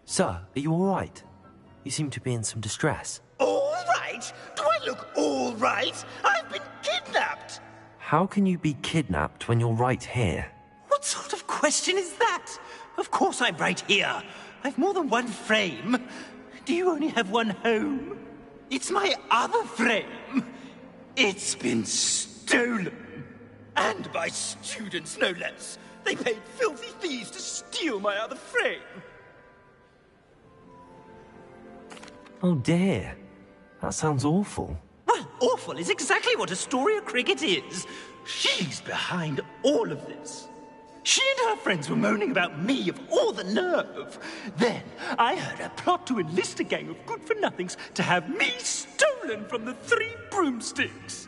Sir, are you all right? You seem to be in some distress. All right? Do I look all right? I've been kidnapped! How can you be kidnapped when you're right here? What sort of question is that? Of course I'm right here. I've more than one frame. Do you only have one home? It's my other frame. It's been stolen. And by students, no less. They paid filthy thieves to steal my other frame. Oh dear. That sounds awful. Well, awful is exactly what Astoria Cricket is. She's behind all of this. She and her friends were moaning about me, of all the nerve. Then I heard her plot to enlist a gang of good-for-nothings to have me stolen from the Three Broomsticks.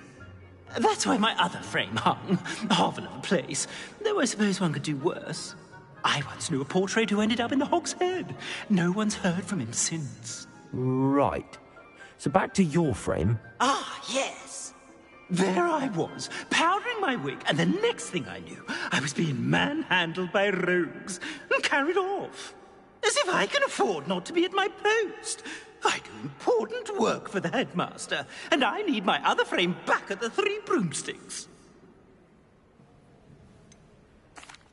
That's why my other frame hung. Marvel of a place. Though I suppose one could do worse. I once knew a portrait who ended up in the Hog's Head. No one's heard from him since. Right. So back to your frame. Ah, yes. There I was, powdering my wig, and the next thing I knew, I was being manhandled by rogues and carried off. As if I can afford not to be at my post. I do important work for the headmaster, and I need my other frame back at the Three Broomsticks.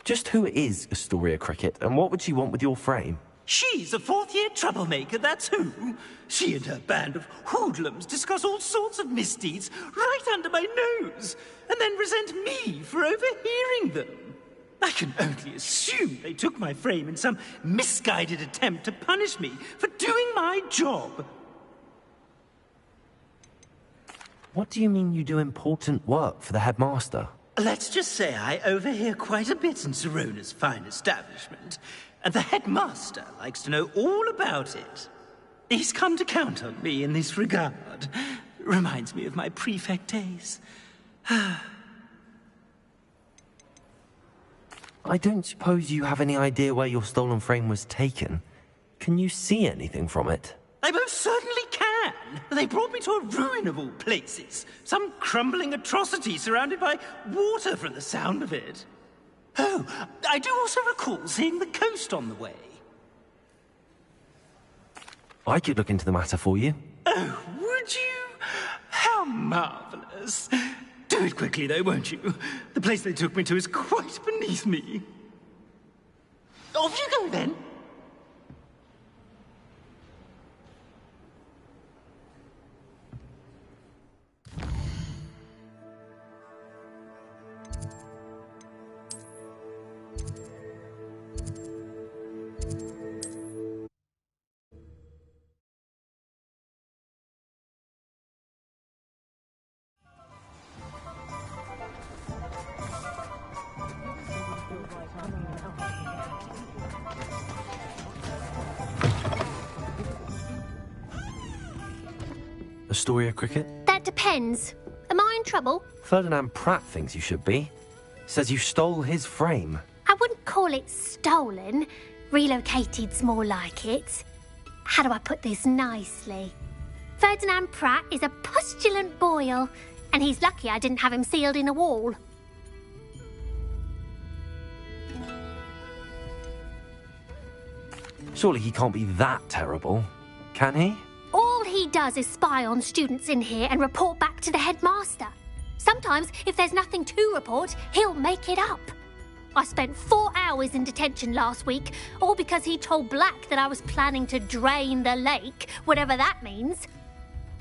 Just who is Astoria Cricket, and what would she want with your frame? She's a fourth-year troublemaker, that's who. She and her band of hoodlums discuss all sorts of misdeeds right under my nose, and then resent me for overhearing them. I can only assume they took my frame in some misguided attempt to punish me for doing my job. What do you mean you do important work for the headmaster? Let's just say I overhear quite a bit in Serona's fine establishment, and the headmaster likes to know all about it. He's come to count on me in this regard. Reminds me of my prefect days. I don't suppose you have any idea where your stolen frame was taken. Can you see anything from it? I most certainly can. They brought me to a ruin of all places. Some crumbling atrocity surrounded by water from the sound of it. Oh, I do also recall seeing the coast on the way. I could look into the matter for you. Oh, would you? How marvelous. Do it quickly, though, won't you? The place they took me to is quite beneath me. Off you go, then. Astoria Cricket? That depends. Am I in trouble? Ferdinand Pratt thinks you should be. Says you stole his frame. I wouldn't call it stolen. Relocated's more like it. How do I put this nicely? Ferdinand Pratt is a postulant boil, and he's lucky I didn't have him sealed in a wall. Surely he can't be that terrible, can he? All he does is spy on students in here and report back to the headmaster. Sometimes, if there's nothing to report, he'll make it up. I spent 4 hours in detention last week, all because he told Black that I was planning to drain the lake, whatever that means.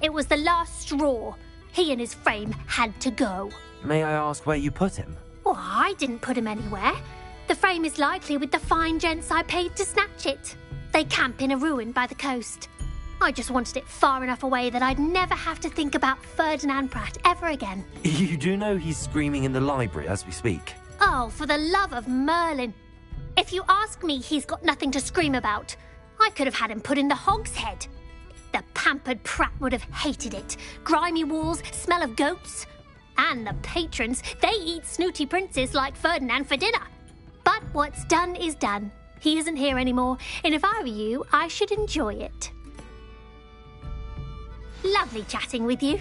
It was the last straw. He and his frame had to go. May I ask where you put him? Well, I didn't put him anywhere. The frame is likely with the fine gents I paid to snatch it. They camp in a ruin by the coast. I just wanted it far enough away that I'd never have to think about Ferdinand Pratt ever again. You do know he's screaming in the library as we speak. Oh, for the love of Merlin. If you ask me, he's got nothing to scream about. I could have had him put in the Hog's Head. The pampered Pratt would have hated it. Grimy walls, smell of goats. And the patrons, they eat snooty princes like Ferdinand for dinner. But what's done is done. He isn't here anymore, and if I were you, I should enjoy it. Lovely chatting with you.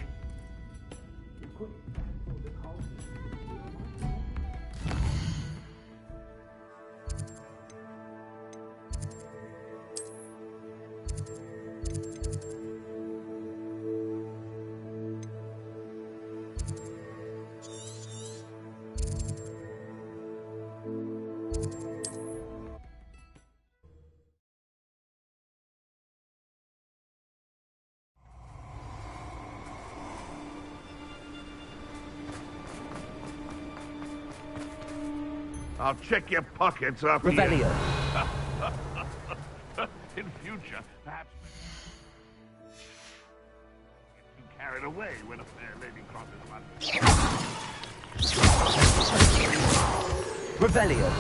I'll check your pockets after Revelio. In future, perhaps get too carried away when a fair lady crosses one. Revelio.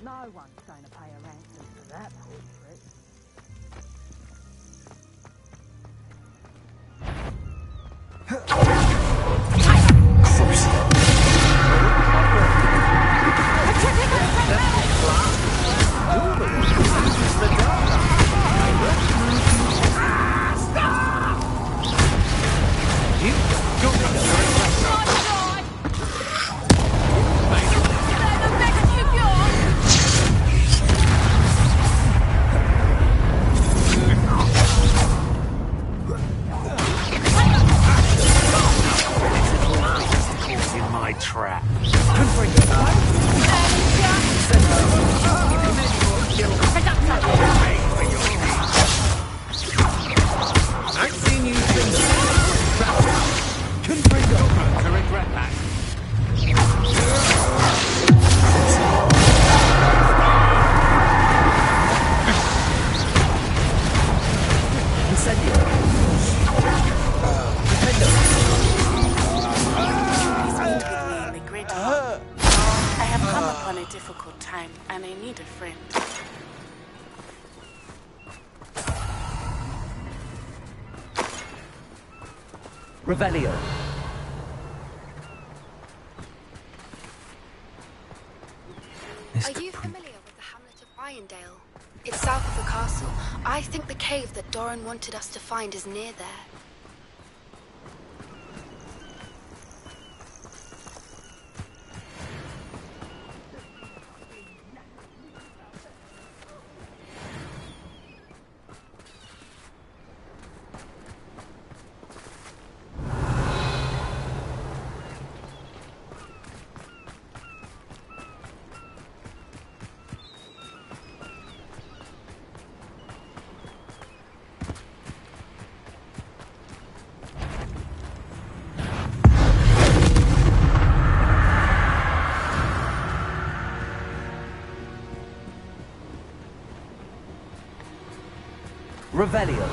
No one's going to pay a ransom for that portrait. difficult time, and I need a friend. Revelio. Are you familiar with the hamlet of Irondale? It's south of the castle. I think the cave that Doran wanted us to find is near there. Revelio.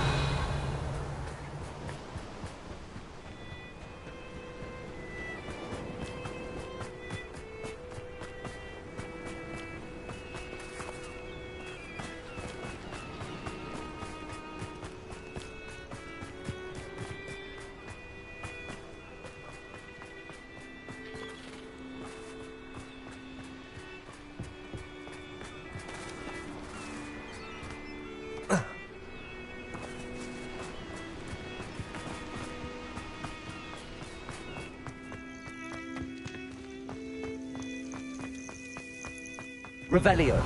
Revelio.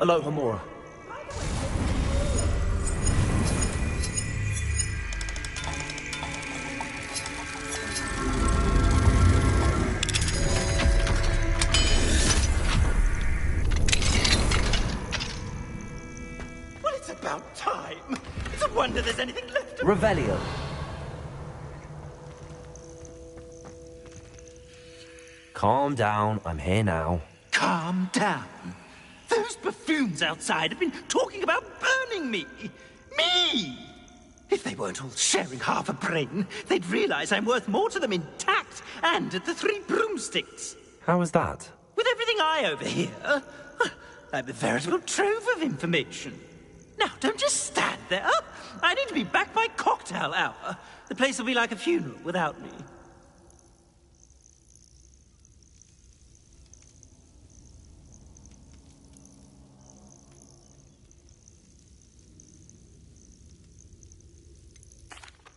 Aloha Mora. About time. It's a wonder there's anything left of... Revelio. Calm down, I'm here now. Calm down. Those buffoons outside have been talking about burning me. Me! If they weren't all sharing half a brain, they'd realize I'm worth more to them intact and at the Three Broomsticks. How was that? With everything I overhear, I'm a veritable trove of information. Now, don't just stand there. I need to be back by cocktail hour. The place will be like a funeral without me.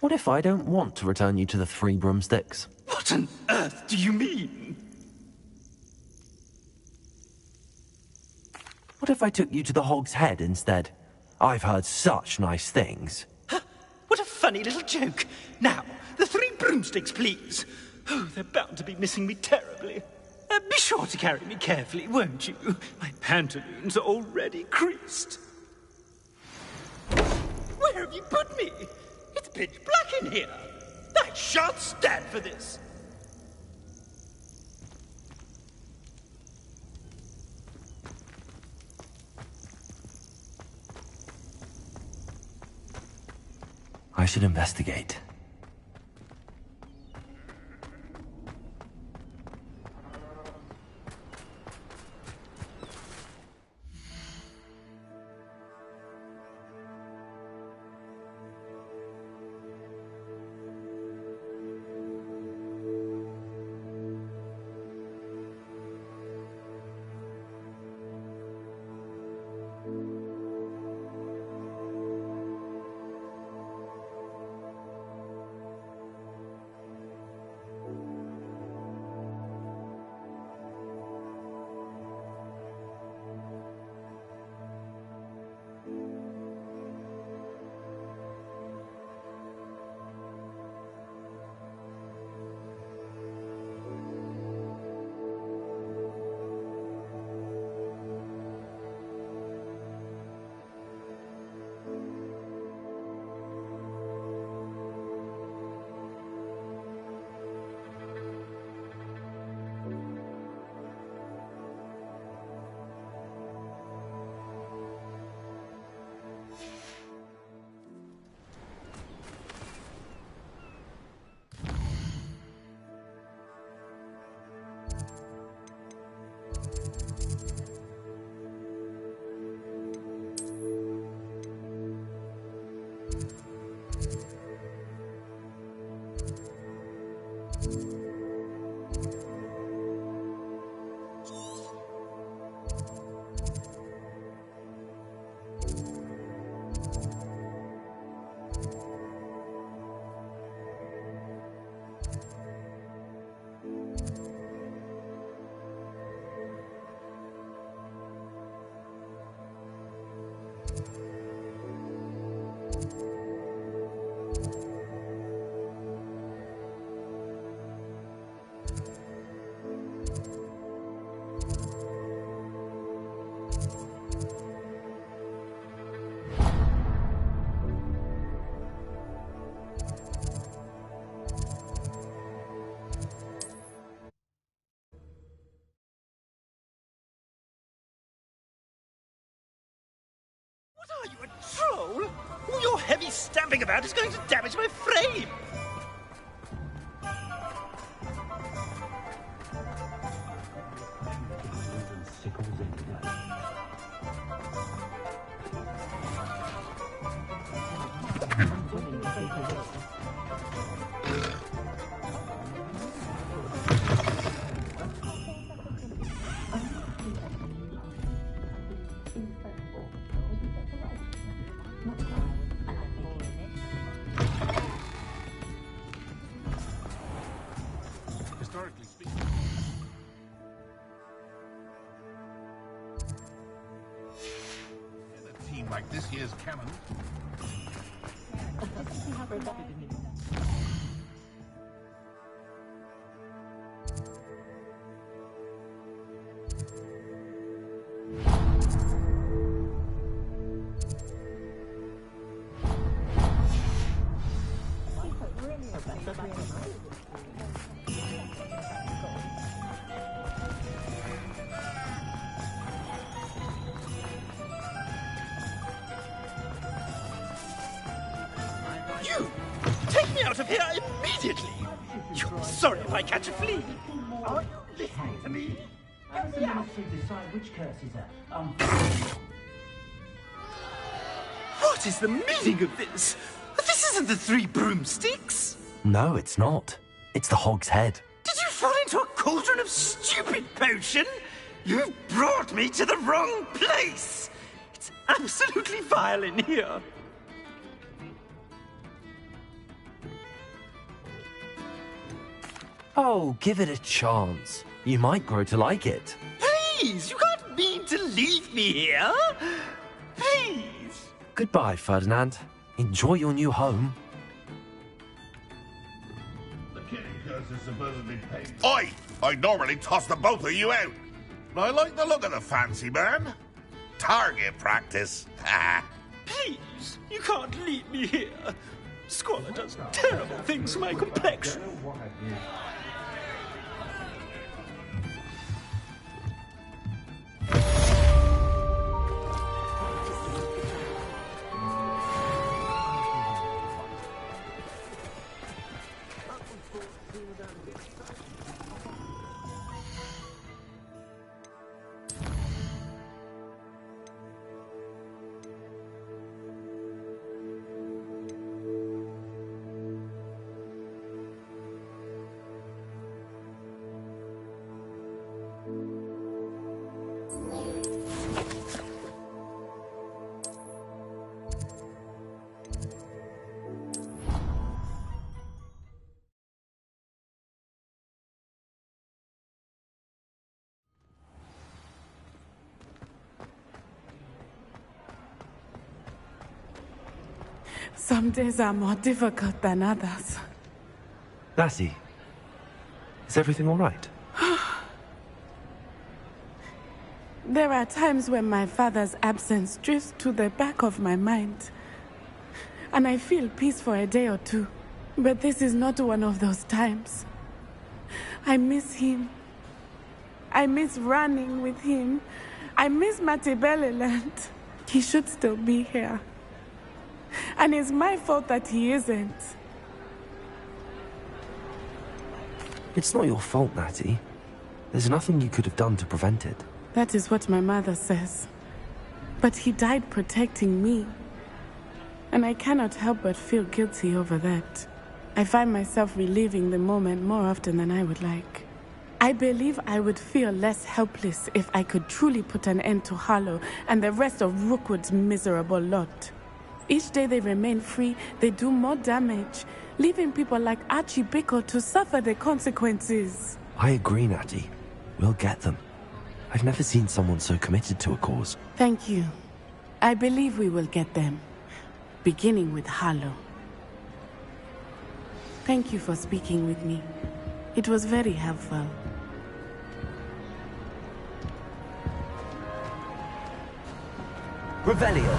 What if I don't want to return you to the Three Broomsticks? What on earth do you mean? What if I took you to the Hog's Head instead? I've heard such nice things. Huh? What a funny little joke. Now, the Three Broomsticks, please. Oh, they're bound to be missing me terribly. Be sure to carry me carefully, won't you? My pantaloons are already creased. Where have you put me? It's pitch black in here. I shan't stand for this. I should investigate. Are you a troll? All your heavy stamping about is going to damage my frame. Historically speaking. In a team like this here's cannon. You! Take me out of here immediately! You'll be sorry if I catch a flea! Are you listening to me? How does the monastery decide which curses are? What is the meaning of this? This isn't the Three Broomsticks. No, it's not. It's the Hog's Head. Did you fall into a cauldron of stupid potion? You've brought me to the wrong place. It's absolutely vile in here. Oh, give it a chance. You might grow to like it. Please, you can't mean to leave me here. Please. Goodbye, Ferdinand. Enjoy your new home. The killing curse is supposedly paid. Oi! I normally toss the both of you out. But I like the look of the fancy man. Target practice. Please, you can't leave me here. Squalor does terrible things to my complexion. Some days are more difficult than others. Lassie, is everything all right? There are times when my father's absence drifts to the back of my mind, and I feel peace for a day or two. But this is not one of those times. I miss him. I miss running with him. I miss Matibeleland. He should still be here. And it's my fault that he isn't. It's not your fault, Natty. There's nothing you could have done to prevent it. That is what my mother says. But he died protecting me. And I cannot help but feel guilty over that. I find myself reliving the moment more often than I would like. I believe I would feel less helpless if I could truly put an end to Harlow and the rest of Rookwood's miserable lot. Each day they remain free, they do more damage, leaving people like Archie Bickle to suffer the consequences. I agree, Natty. We'll get them. I've never seen someone so committed to a cause. Thank you. I believe we will get them. Beginning with Harlow. Thank you for speaking with me. It was very helpful. Revelio!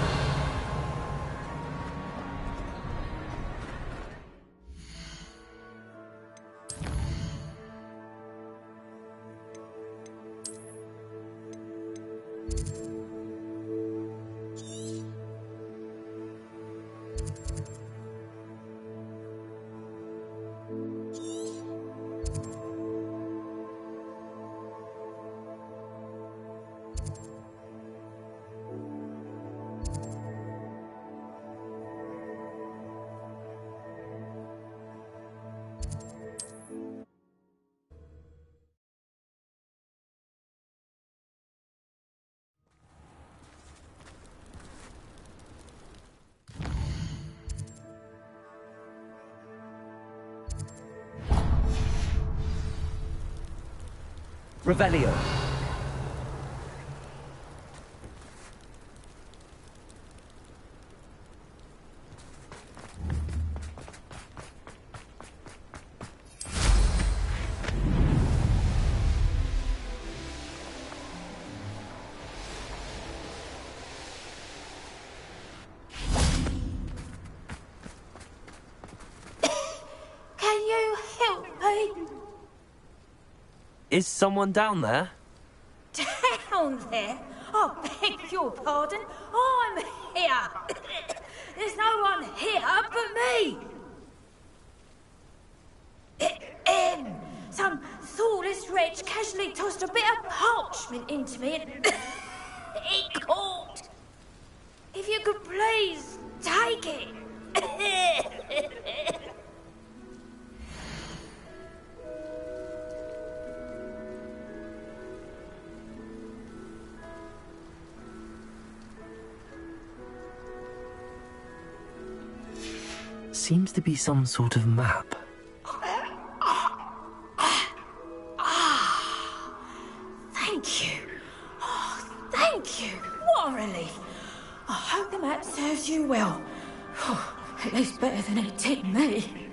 Revelio. Can you help me? Is someone down there? Down there? I beg your pardon. I'm here. There's no one here but me. Some thoughtless wretch casually tossed a bit of parchment into me and it caught. If you could please Take it. Seems to be some sort of map. Thank you. Oh, thank you. What a relief. I hope the map serves you well. Oh, at least better than it did me.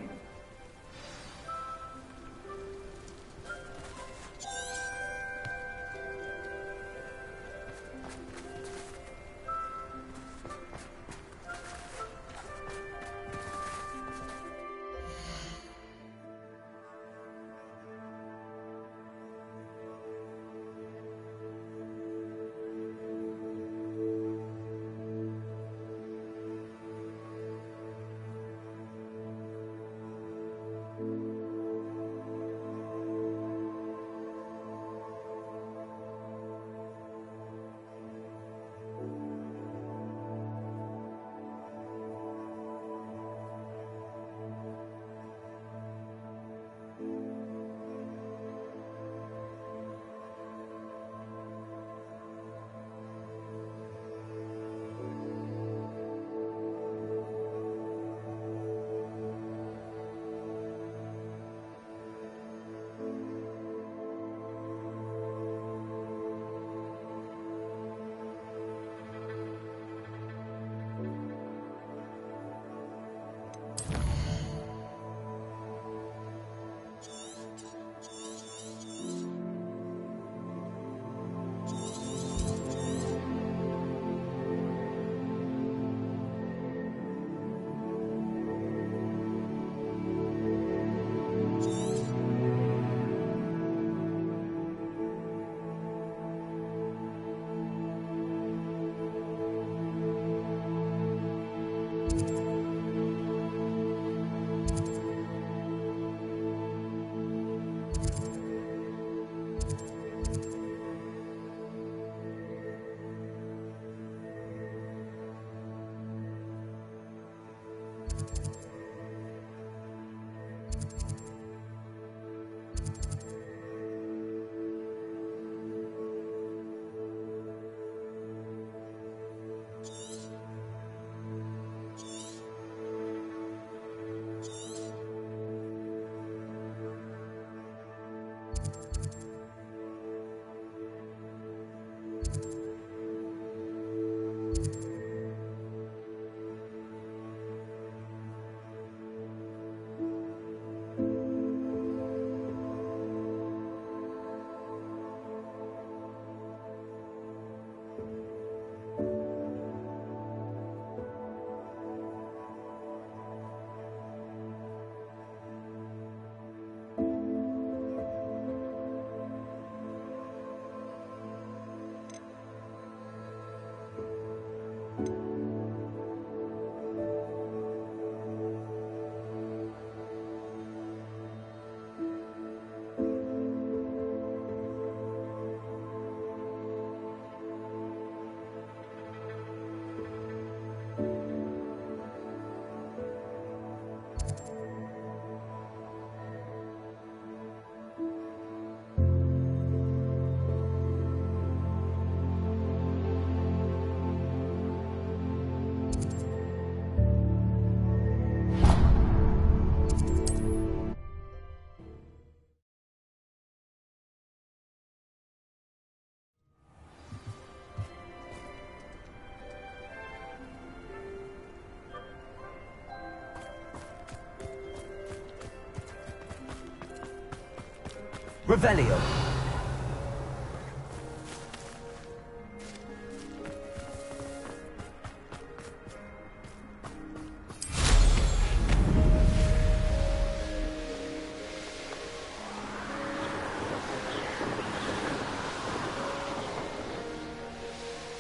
Revelio.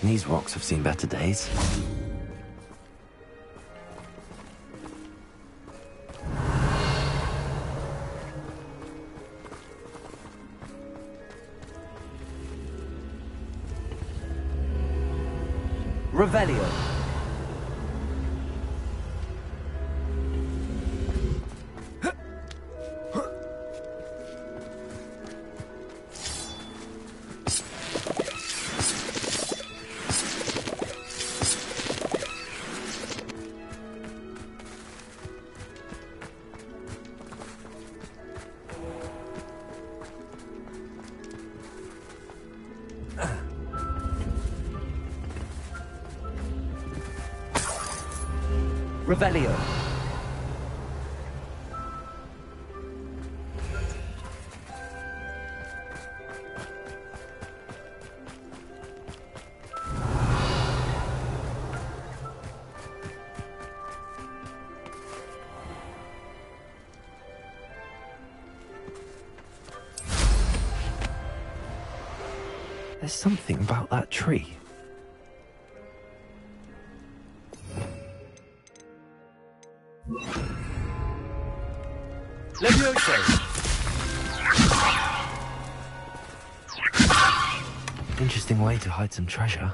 These rocks have seen better days. Revelio. Revelio. There's something about that tree. Levioso! Interesting way to hide some treasure.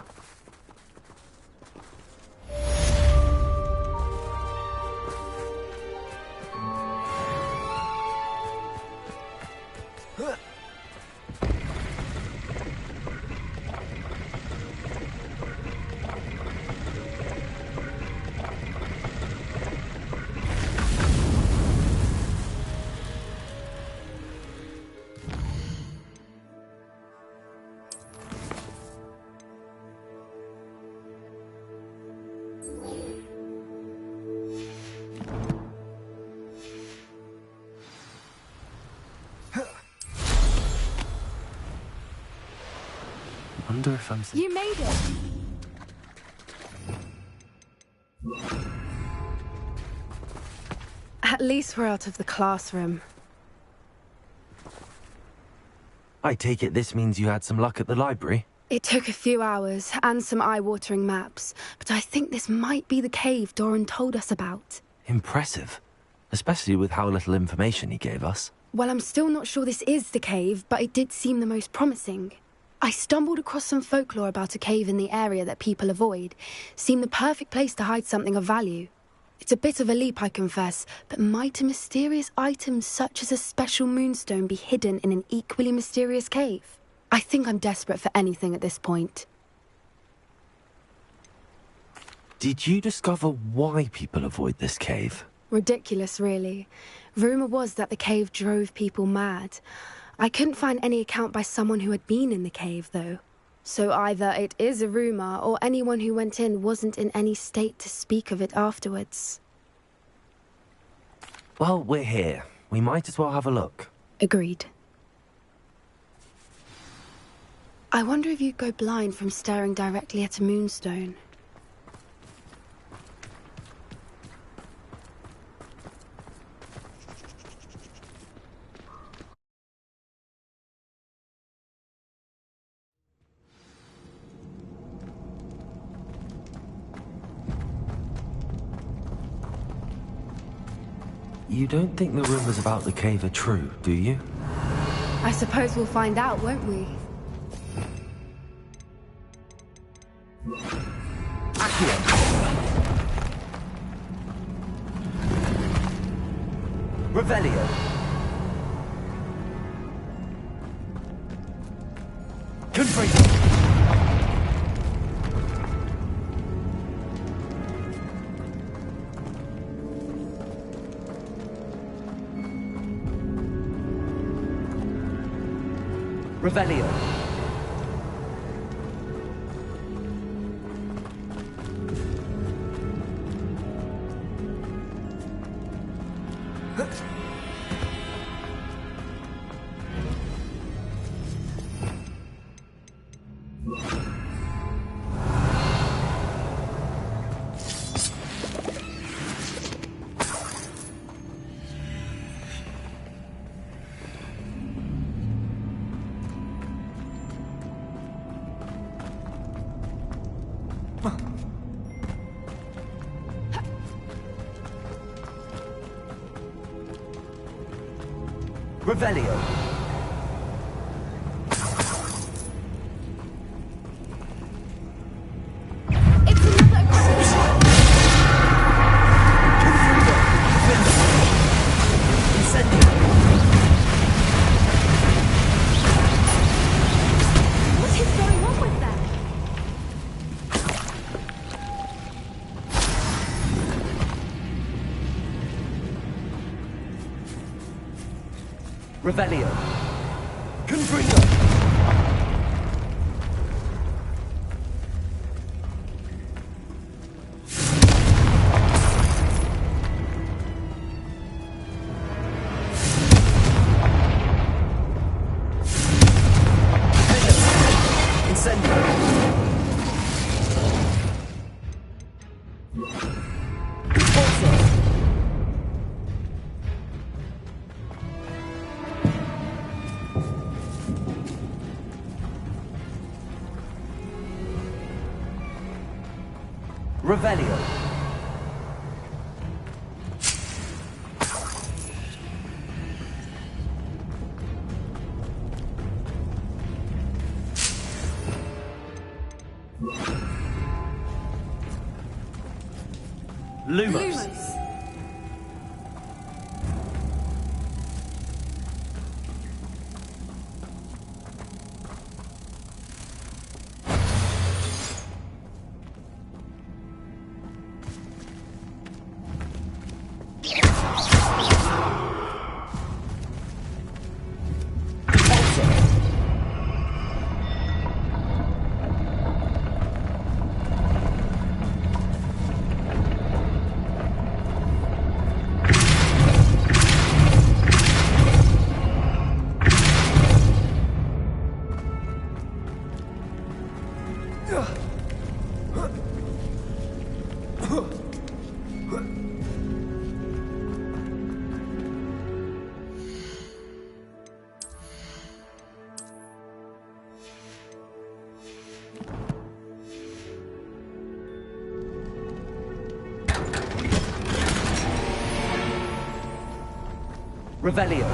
Wonder if I'm... You made it! At least we're out of the classroom. I take it this means you had some luck at the library? It took a few hours and some eye-watering maps, but I think this might be the cave Doran told us about. Impressive. Especially with how little information he gave us. Well, I'm still not sure this is the cave, but it did seem the most promising. I stumbled across some folklore about a cave in the area that people avoid. Seemed the perfect place to hide something of value. It's a bit of a leap, I confess, but might a mysterious item such as a special moonstone be hidden in an equally mysterious cave? I think I'm desperate for anything at this point. Did you discover why people avoid this cave? Ridiculous, really. Rumour was that the cave drove people mad. I couldn't find any account by someone who had been in the cave, though. So either it is a rumour, or anyone who went in wasn't in any state to speak of it afterwards. Well, we're here. We might as well have a look. Agreed. I wonder if you'd go blind from staring directly at a moonstone. You don't think the rumours about the cave are true, do you? I suppose we'll find out, won't we? Accio! Revelio! Confringo! Revelio. Revelio. Revelio. Confringo. Revelio. Lumos. Revelio.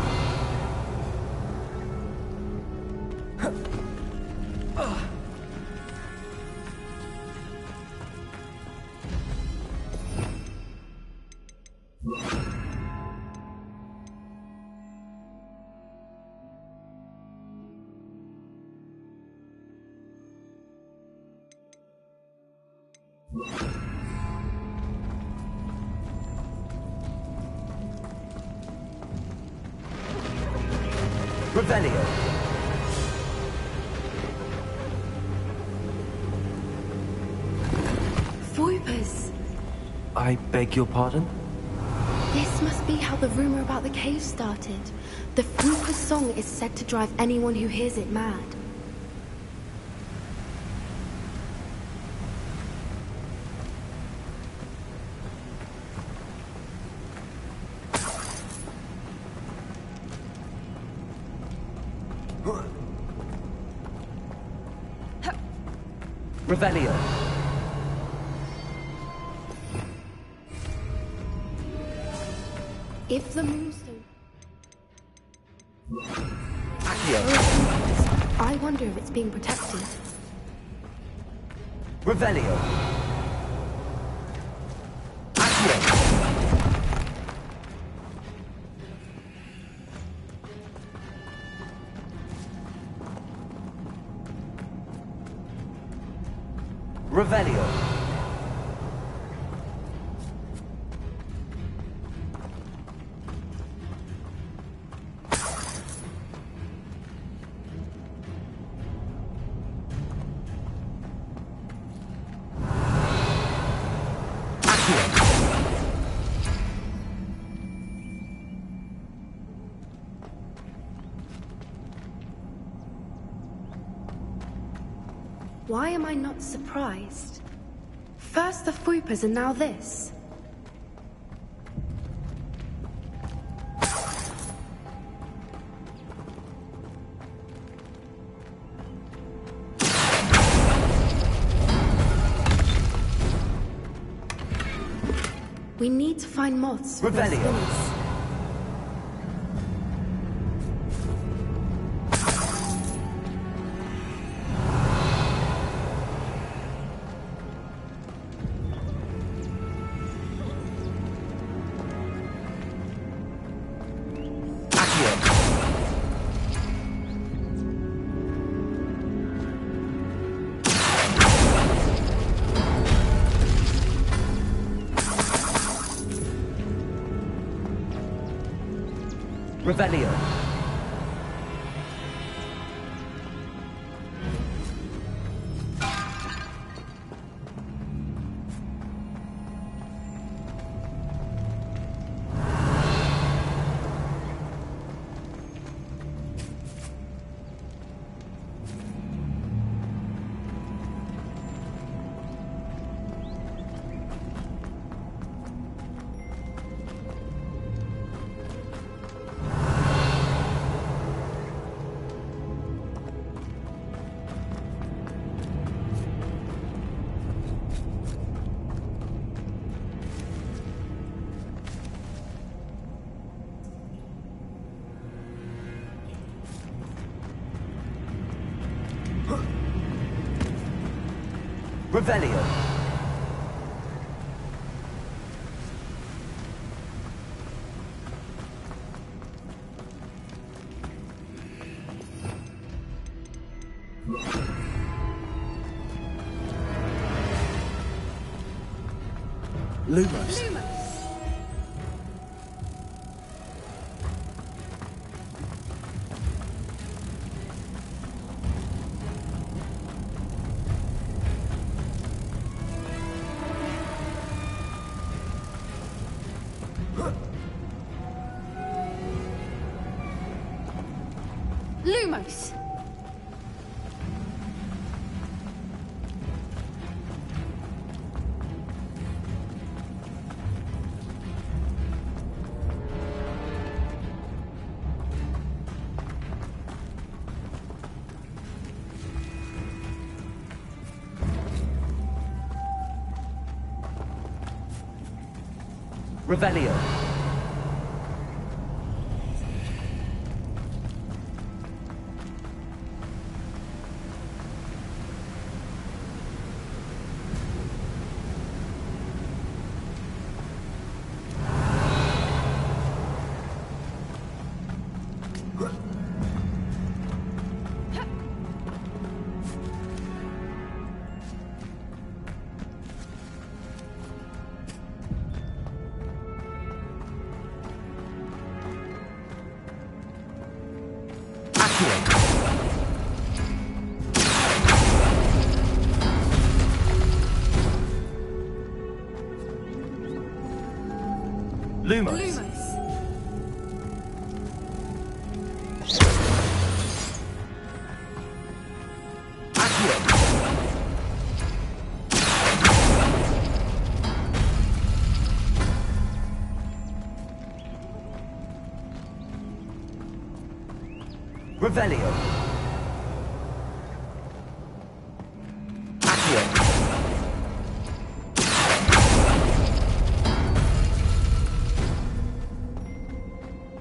Revelio. Voipers! I beg your pardon? This must be how the rumor about the cave started. The Voipers song is said to drive anyone who hears it mad. Revelio. If the moonstone... Accio. I wonder if it's being protected. Revelio. Accio. Revelio. Why am I not surprised? First the Voipers and now this. We need to find moths for those Revelio. spinners. Revelio. Revelio. Lumos. Lumos! Revelio. Lumos. Revelio. Accio.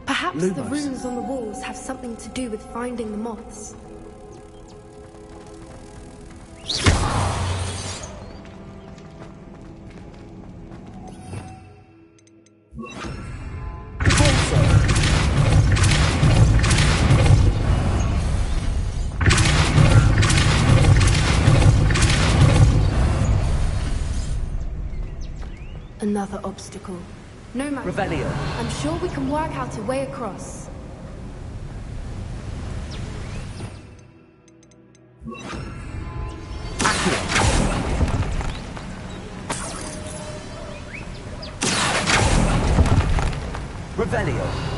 Perhaps the Lumos. runes on the walls have something to do with finding the moths. Another obstacle. No matter. Revelio. I'm sure we can work out a way across. Revelio.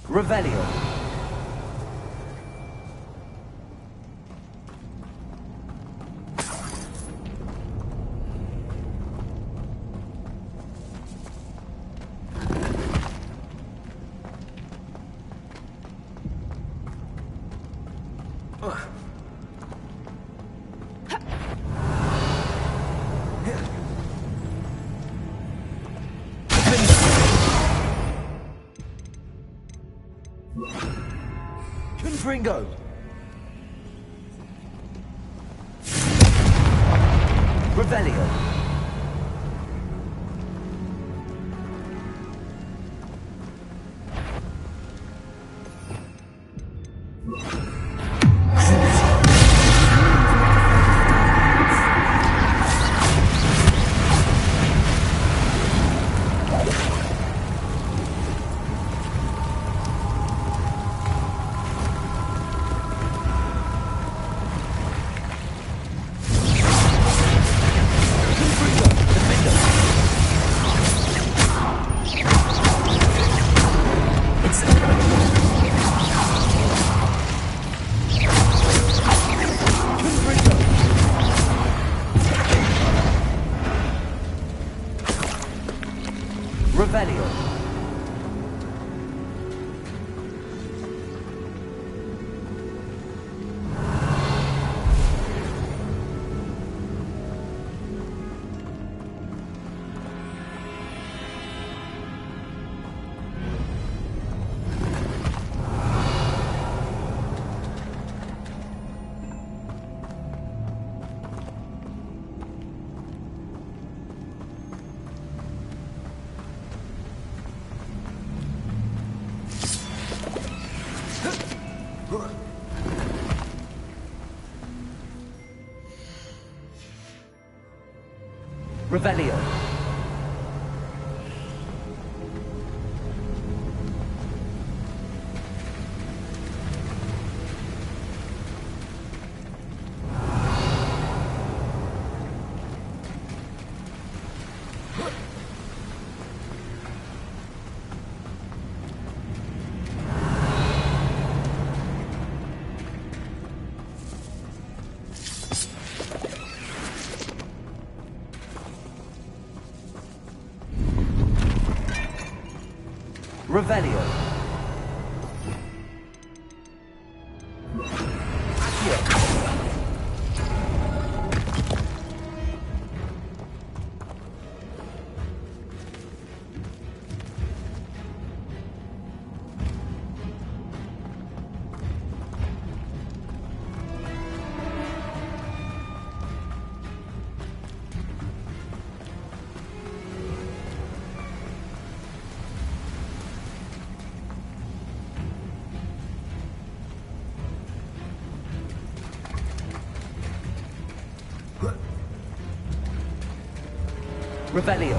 Revelio. Confringo. Revelio. Revelio. Revelio. Revelio. Revelio.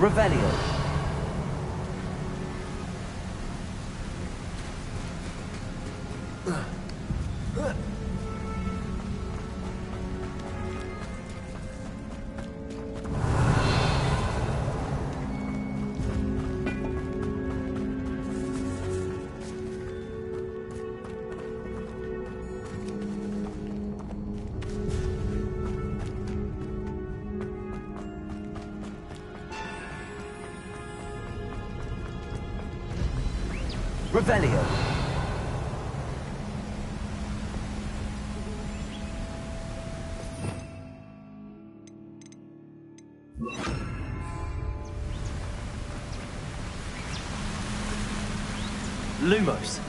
Revelio. Revelio. Lumos.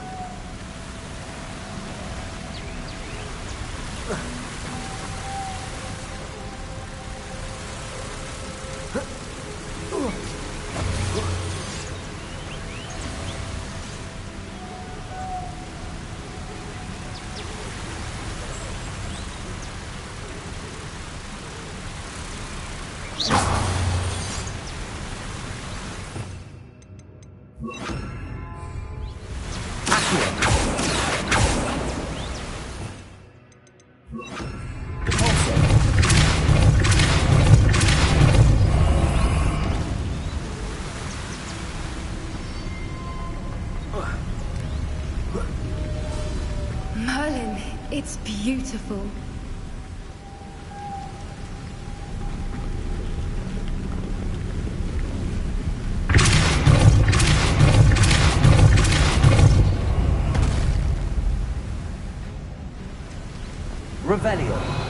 Merlin, it's beautiful. Revelio.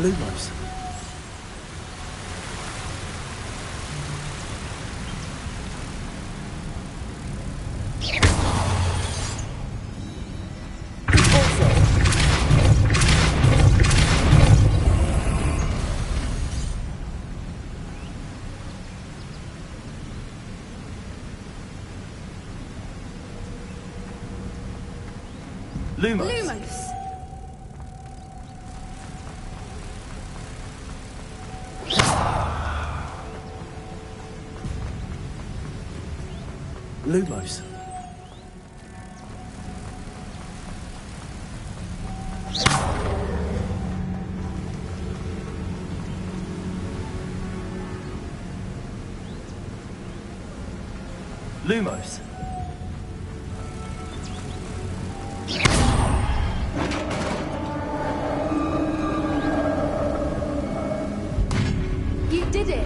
Lumos. Lumos! Lumos! Lumos. Lumos! You did it!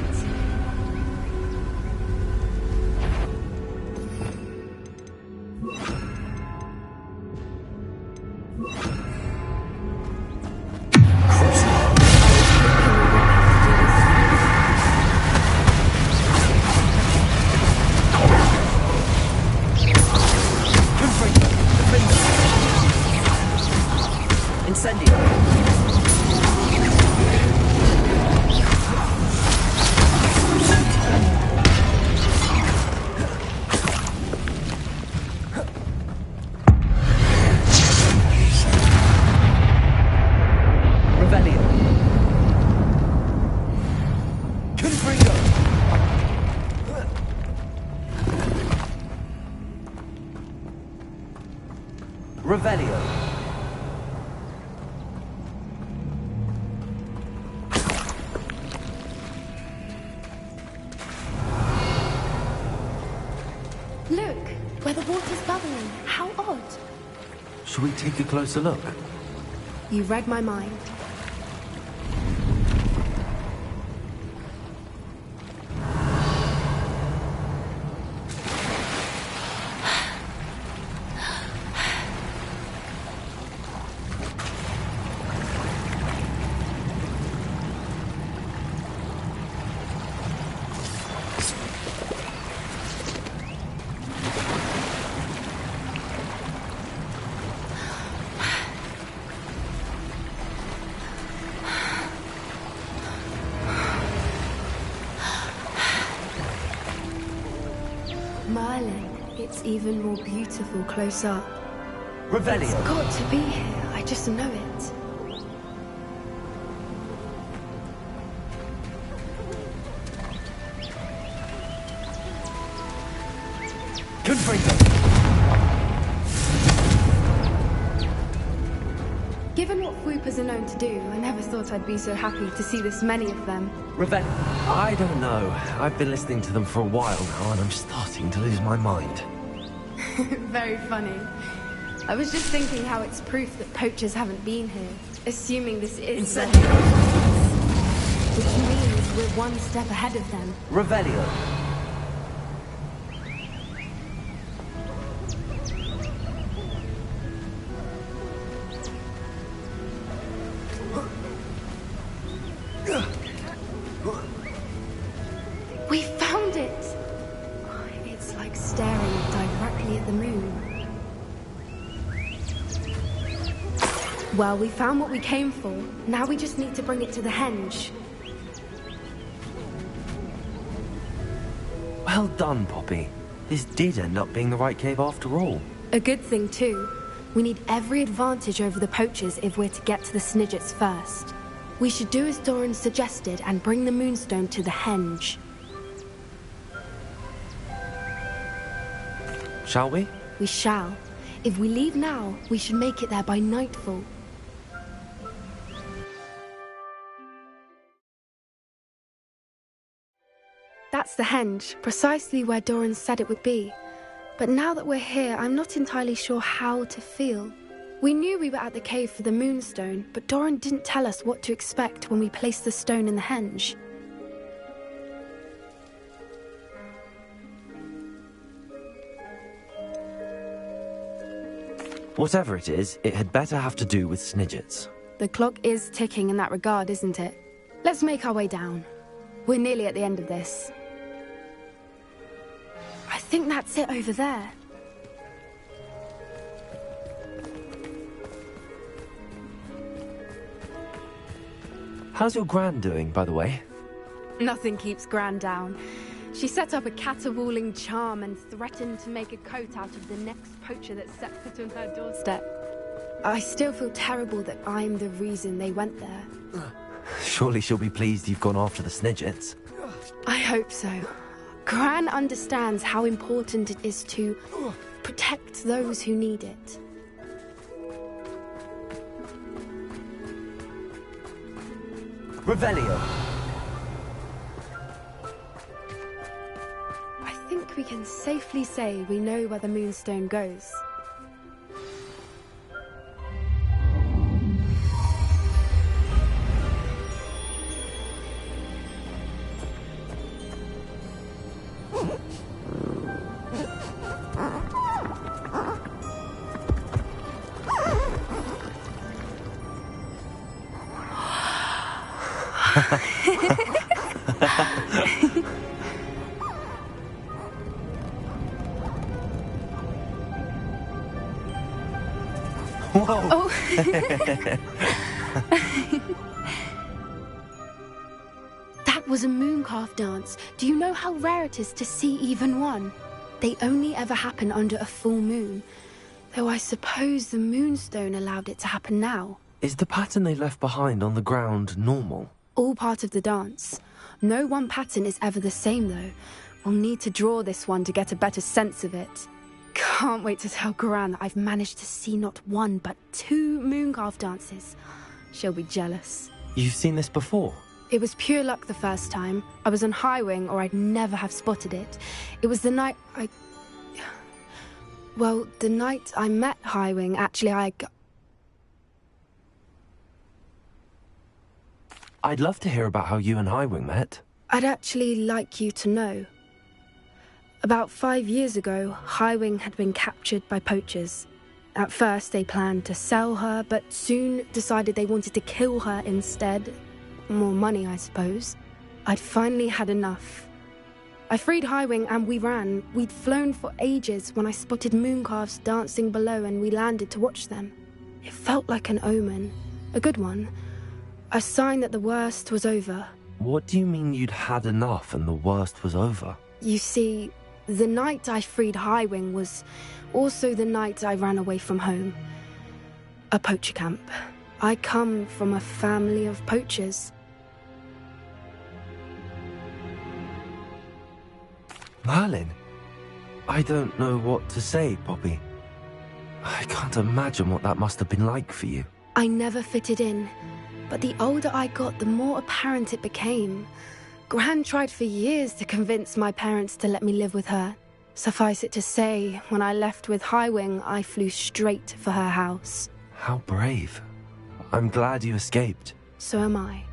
Revelio. Look, where the water's bubbling. How odd. Shall we take a closer look? You read my mind. Merlin, it's even more beautiful close up. Revelio. It's got to be here, I just know it. Confringo. Given what Whoopers are known to do, I never thought I'd be so happy to see this many of them. Revelio. I don't know. I've been listening to them for a while now, and I'm starting to lose my mind. Very funny. I was just thinking how it's proof that poachers haven't been here, assuming this is the which means we're one step ahead of them. Revelio. We found it! It's like staring directly at the moon. Well, we found what we came for. Now we just need to bring it to the henge. Well done, Poppy. This did end up being the right cave after all. A good thing, too. We need every advantage over the poachers if we're to get to the Snidgets first. We should do as Doran suggested and bring the moonstone to the henge. Shall we? We shall. If we leave now, we should make it there by nightfall. That's the henge, precisely where Doran said it would be. But now that we're here, I'm not entirely sure how to feel. We knew we were at the cave for the moonstone, but Doran didn't tell us what to expect when we placed the stone in the henge. Whatever it is, it had better have to do with Snidgets. The clock is ticking in that regard, isn't it? Let's make our way down. We're nearly at the end of this. I think that's it over there. How's your gran doing, by the way? Nothing keeps Gran down. She set up a caterwauling charm and threatened to make a coat out of the next poacher that set foot on her doorstep. I still feel terrible that I'm the reason they went there. Surely she'll be pleased you've gone after the Snidgets. I hope so. Gran understands how important it is to protect those who need it. Revelio. I think we can safely say we know where the Moonstone goes. Whoa! Oh. That was a mooncalf dance. Do you know how rare it is to see even one? They only ever happen under a full moon. Though I suppose the Moonstone allowed it to happen now. Is the pattern they left behind on the ground normal? All part of the dance. No one pattern is ever the same, though. We'll need to draw this one to get a better sense of it. Can't wait to tell Gran that I've managed to see not one, but 2 mooncalf dances. She'll be jealous. You've seen this before? It was pure luck the first time. I was on Highwing, or I'd never have spotted it. It was the night Well, the night I met Highwing, actually, I'd love to hear about how you and Highwing met. I'd actually like you to know. About 5 years ago, Highwing had been captured by poachers. At first, they planned to sell her, but soon decided they wanted to kill her instead. More money, I suppose. I'd finally had enough. I freed Highwing and we ran. We'd flown for ages when I spotted mooncalves dancing below and we landed to watch them. It felt like an omen. A good one. A sign that the worst was over. What do you mean you'd had enough and the worst was over? You see, the night I freed Highwing was also the night I ran away from home. A poacher camp. I come from a family of poachers. Merlin? I don't know what to say, Poppy. I can't imagine what that must have been like for you. I never fitted in, but the older I got, the more apparent it became. Gran tried for years to convince my parents to let me live with her. Suffice it to say, when I left with Highwing, I flew straight for her house. How brave. I'm glad you escaped. So am I.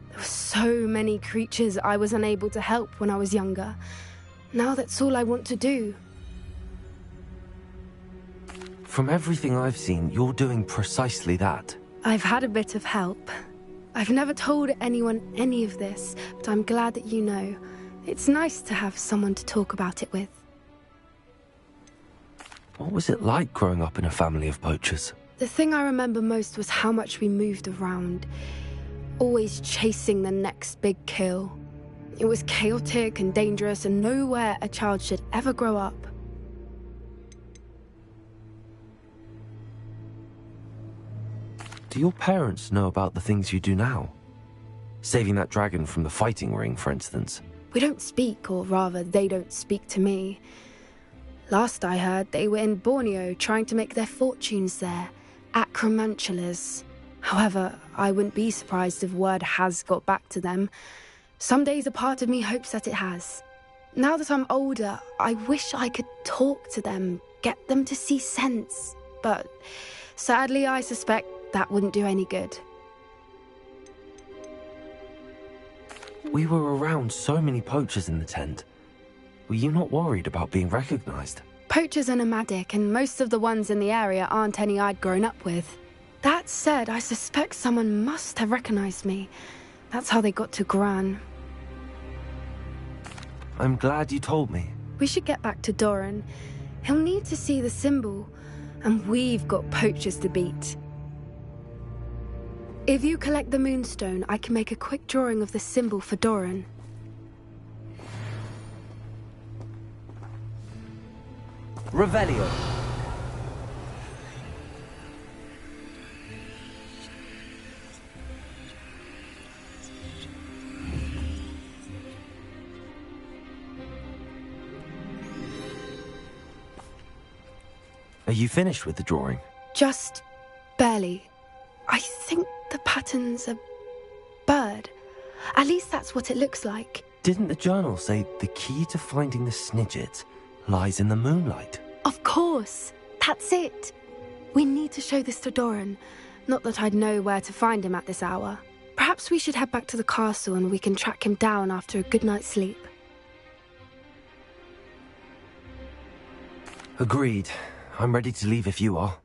There were so many creatures I was unable to help when I was younger. Now that's all I want to do. From everything I've seen, you're doing precisely that. I've had a bit of help. I've never told anyone any of this, but I'm glad that you know. It's nice to have someone to talk about it with. What was it like growing up in a family of poachers? The thing I remember most was how much we moved around, always chasing the next big kill. It was chaotic and dangerous, and nowhere a child should ever grow up. Do your parents know about the things you do now? Saving that dragon from the fighting ring, for instance. We don't speak, or rather, they don't speak to me. Last I heard, they were in Borneo trying to make their fortunes there, acromantulas. However, I wouldn't be surprised if word has got back to them. Some days a part of me hopes that it has. Now that I'm older, I wish I could talk to them, get them to see sense. But sadly, I suspect that wouldn't do any good. We were around so many poachers in the tent. Were you not worried about being recognized? Poachers are nomadic, and most of the ones in the area aren't any I'd grown up with. That said, I suspect someone must have recognized me. That's how they got to Gran. I'm glad you told me. We should get back to Doran. He'll need to see the symbol, and we've got poachers to beat. If you collect the Moonstone, I can make a quick drawing of the symbol for Doran. Revelio. Are you finished with the drawing? Just barely. I think the pattern's a bird. At least that's what it looks like. Didn't the journal say the key to finding the Snidget lies in the moonlight? Of course. That's it. We need to show this to Doran. Not that I'd know where to find him at this hour. Perhaps we should head back to the castle and we can track him down after a good night's sleep. Agreed. I'm ready to leave if you are.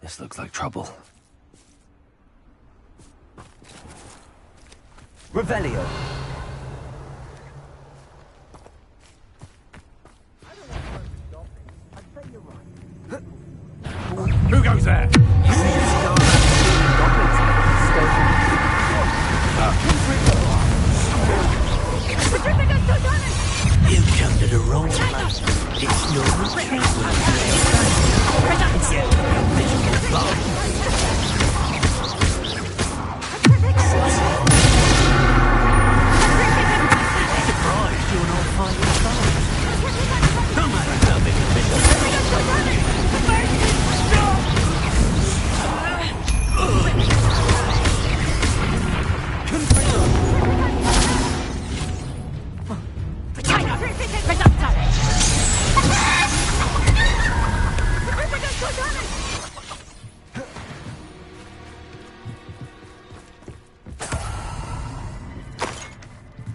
This looks like trouble. Revelio. Who goes there? You come to the wrong place. It's no retreat. It's you. Surprised you're not fighting foes. No matter how big a mission.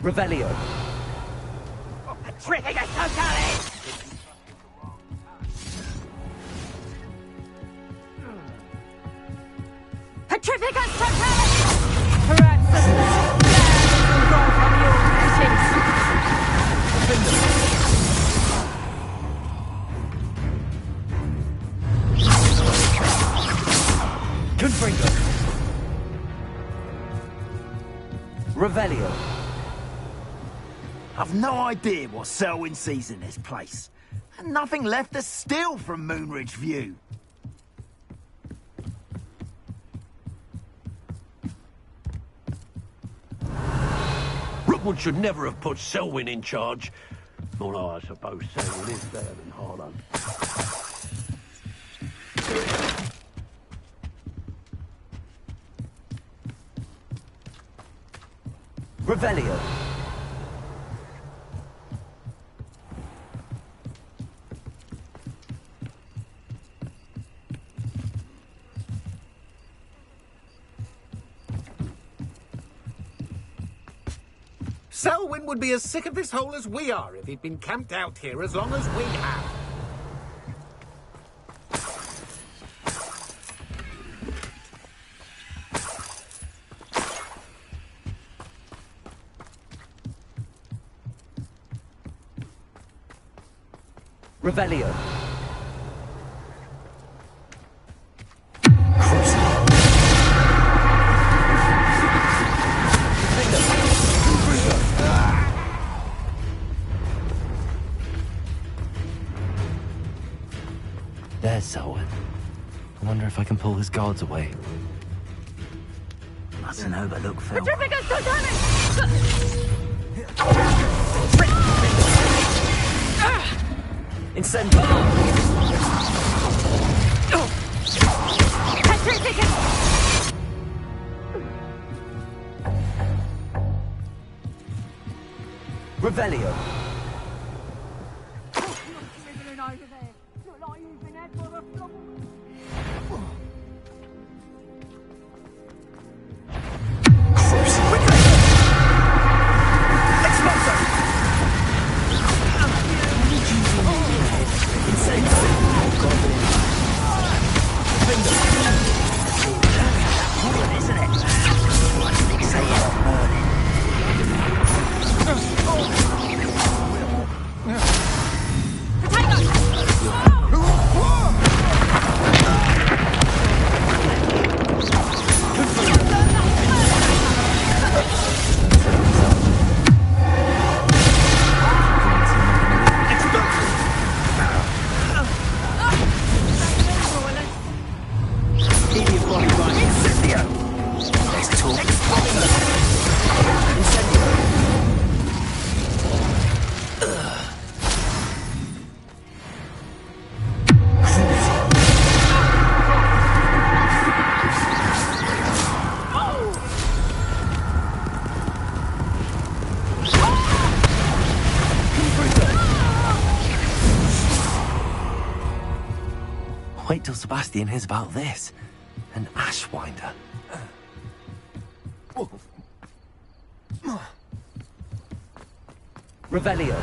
Revelio. Petrificus totalis! Petrificus totalis! Perhaps the small will grow from your ashes. Confringo. Revelio. I've no idea what Selwyn sees in this place. And nothing left to steal from Moonridge View. Rookwood should never have put Selwyn in charge. Although I suppose Selwyn is better than Harlan. Revelio. Selwyn would be as sick of this hole as we are if he'd been camped out here as long as we have. Revelio. There's Selwyn. I wonder if I can pull his guards away. Mustn't overlook Phil. Incendio. Revelio. Wait till Sebastian hears about this. An Ashwinder. Revelio.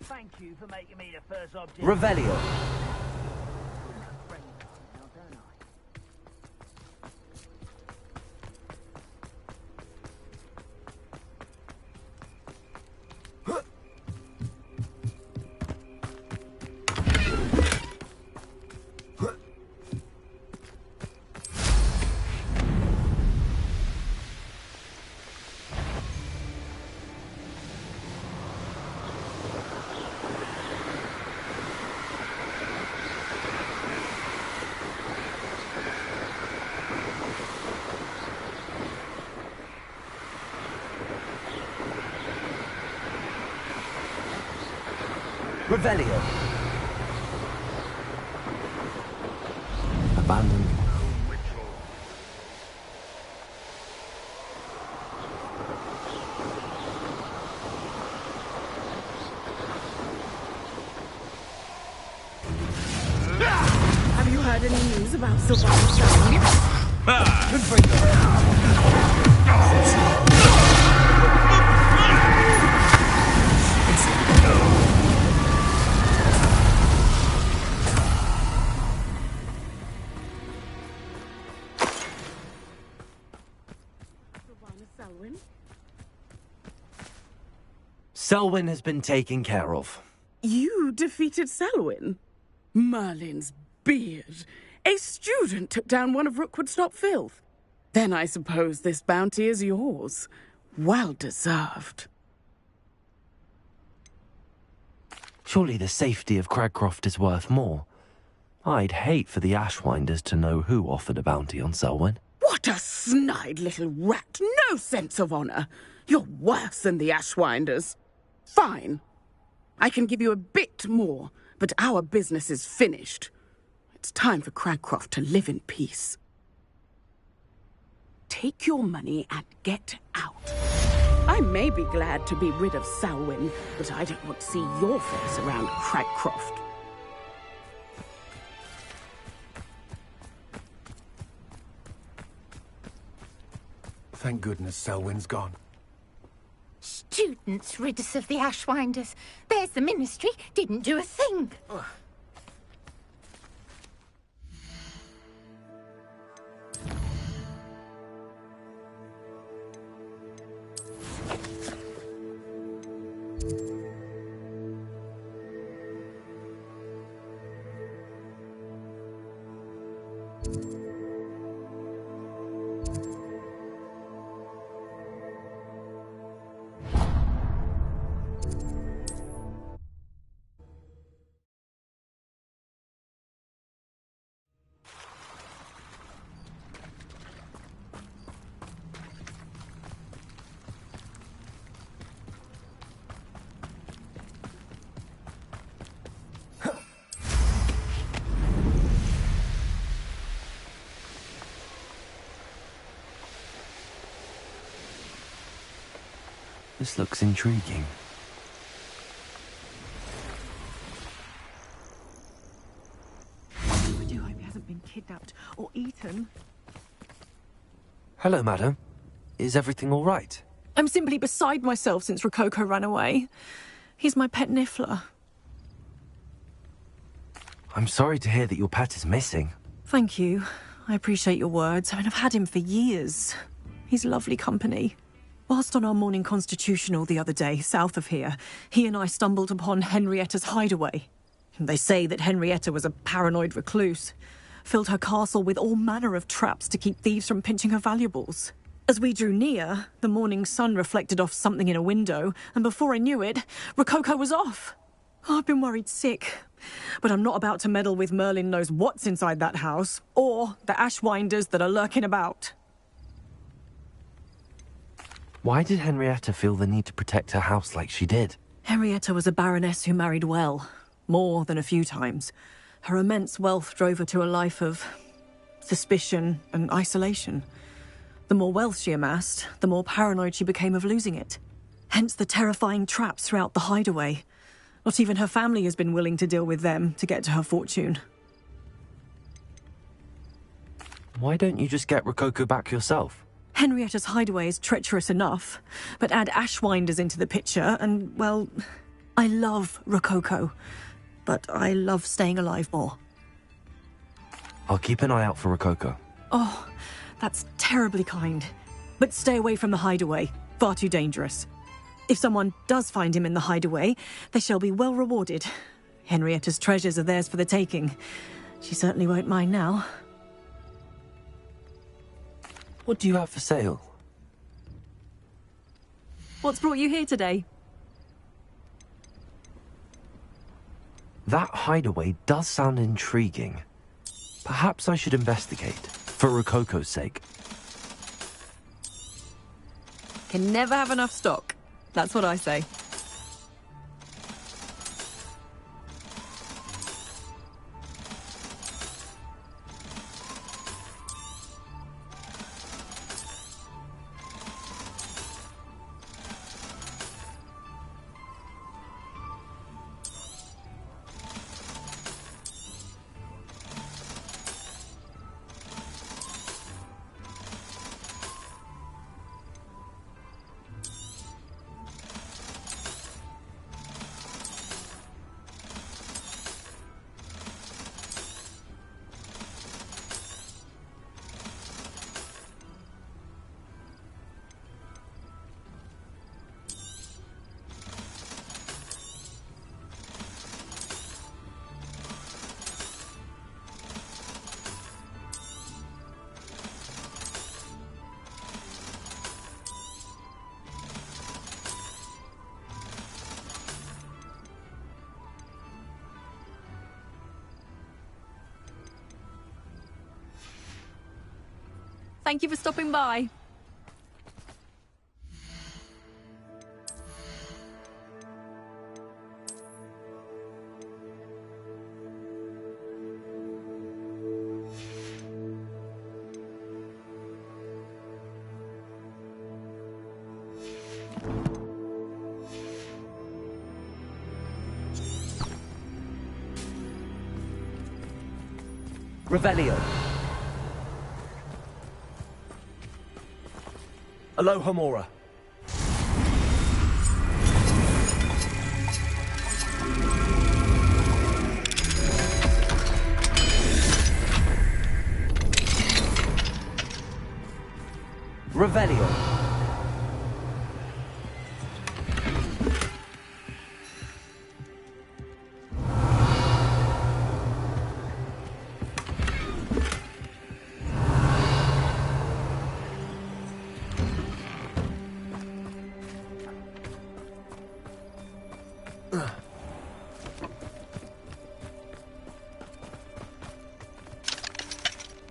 Thank you for making me the first object. Revelio. Revelio. Abandoned. Have you heard any news about Sylvanas Selwyn? Selwyn? Selwyn has been taken care of. You defeated Selwyn? Merlin's beard. A student took down one of Rookwood's top filth. Then I suppose this bounty is yours. Well deserved. Surely the safety of Cragcroft is worth more. I'd hate for the Ashwinders to know who offered a bounty on Selwyn. What a snide little rat! No sense of honor! You're worse than the Ashwinders. Fine. I can give you a bit more, but our business is finished. It's time for Cragcroft to live in peace. Take your money and get out. I may be glad to be rid of Selwyn, but I don't want to see your face around Cragcroft. Thank goodness Selwyn's gone. Students rid us of the Ashwinders. There's the ministry. Didn't do a thing. This looks intriguing. I do hope he hasn't been kidnapped or eaten. Hello, madam. Is everything all right? I'm simply beside myself since Rococo ran away. He's my pet Niffler. I'm sorry to hear that your pet is missing. Thank you. I appreciate your words. I mean, I've had him for years. He's lovely company. Whilst on our morning constitutional the other day, south of here, he and I stumbled upon Henrietta's hideaway. They say that Henrietta was a paranoid recluse, filled her castle with all manner of traps to keep thieves from pinching her valuables. As we drew near, the morning sun reflected off something in a window, and before I knew it, Rococo was off. I've been worried sick, but I'm not about to meddle with Merlin knows what's inside that house, or the Ashwinders that are lurking about. Why did Henrietta feel the need to protect her house like she did? Henrietta was a baroness who married well, more than a few times. Her immense wealth drove her to a life of suspicion and isolation. The more wealth she amassed, the more paranoid she became of losing it. Hence the terrifying traps throughout the hideaway. Not even her family has been willing to deal with them to get to her fortune. Why don't you just get Rococo back yourself? Henrietta's hideaway is treacherous enough, but add Ashwinders into the picture and, well, I love Rococo, but I love staying alive more. I'll keep an eye out for Rococo. Oh, that's terribly kind. But stay away from the hideaway. Far too dangerous. If someone does find him in the hideaway, they shall be well rewarded. Henrietta's treasures are theirs for the taking. She certainly won't mind now. What do you have for sale? What's brought you here today? That hideaway does sound intriguing. Perhaps I should investigate, for Rococo's sake. Can never have enough stock. That's what I say. Thank you for stopping by. Revelio. Aloha Mora. Revelio.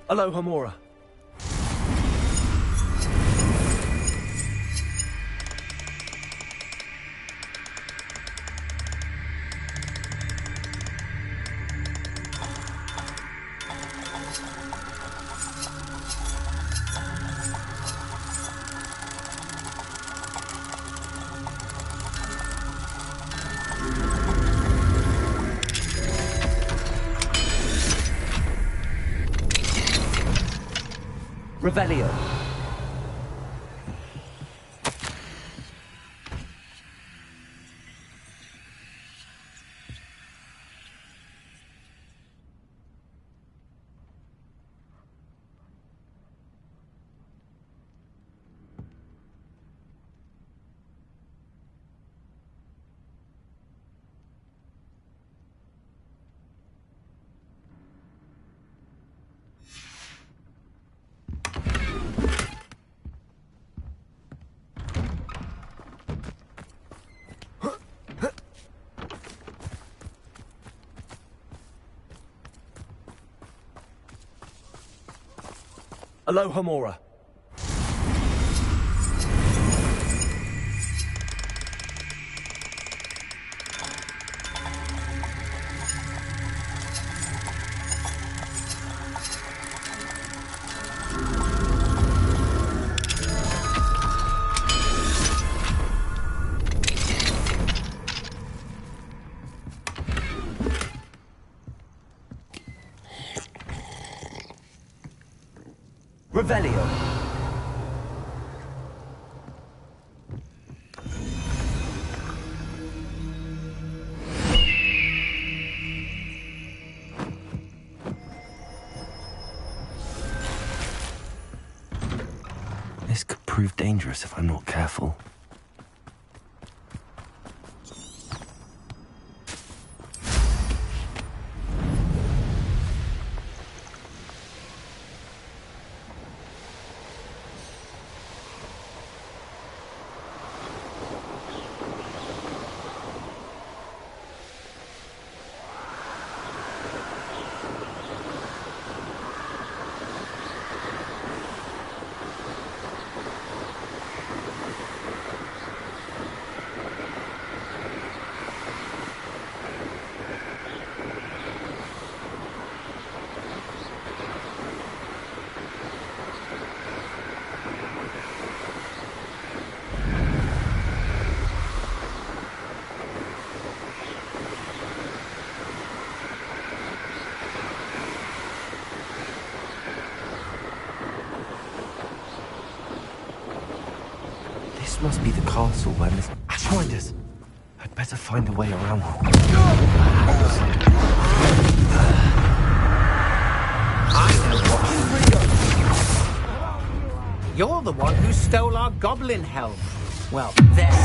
Aloha Mora. Revelio. Aloha Mora. Revelio. This could prove dangerous if I'm not careful. This must be the castle where Miss Ashwinders. I'd better find a way around them. I know what you're the one who stole our goblin helm. Well, there's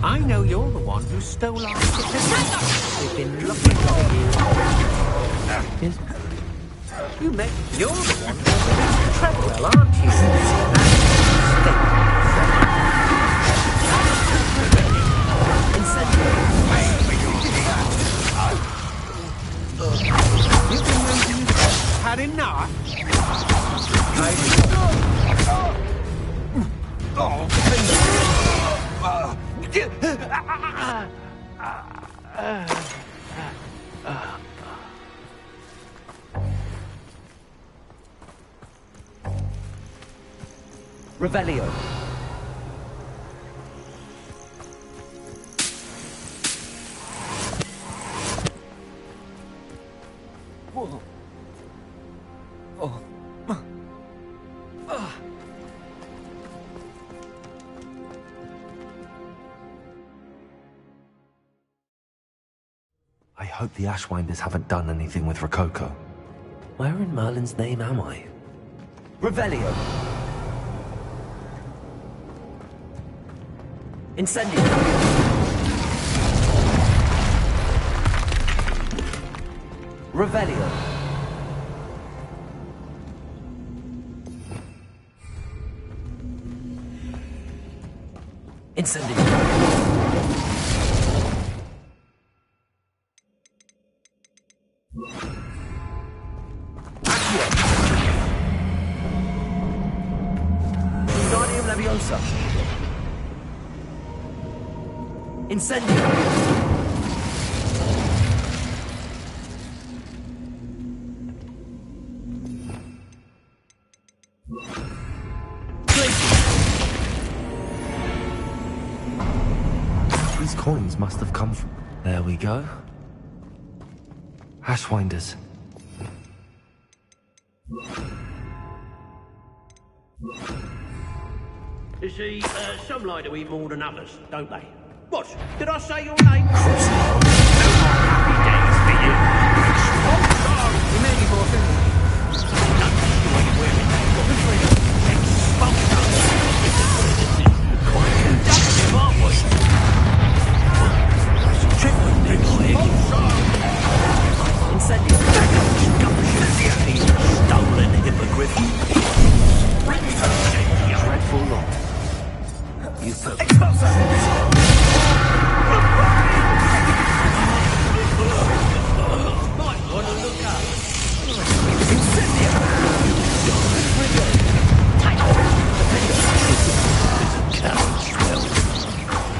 I know you're the one who stole our certificate. We've been looking for you. You met. You're the one who was Treadwell, aren't you? That's a mistake. Revelio. Whoa. Oh. I hope the Ashwinders haven't done anything with Rococo. Where in Merlin's name am I? Revelio. Incendio. Revelio. Incendio. Wingardium Leviosa. Incendio. These coins must have come from... There we go. Ashwinders. You see, some like to eat more than others, don't they? What? Did I say your name? Stolen hippogriff. Dreadful lot. You might want to look up.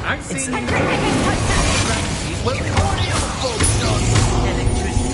I've seen you. Well, the audio folks on electricity.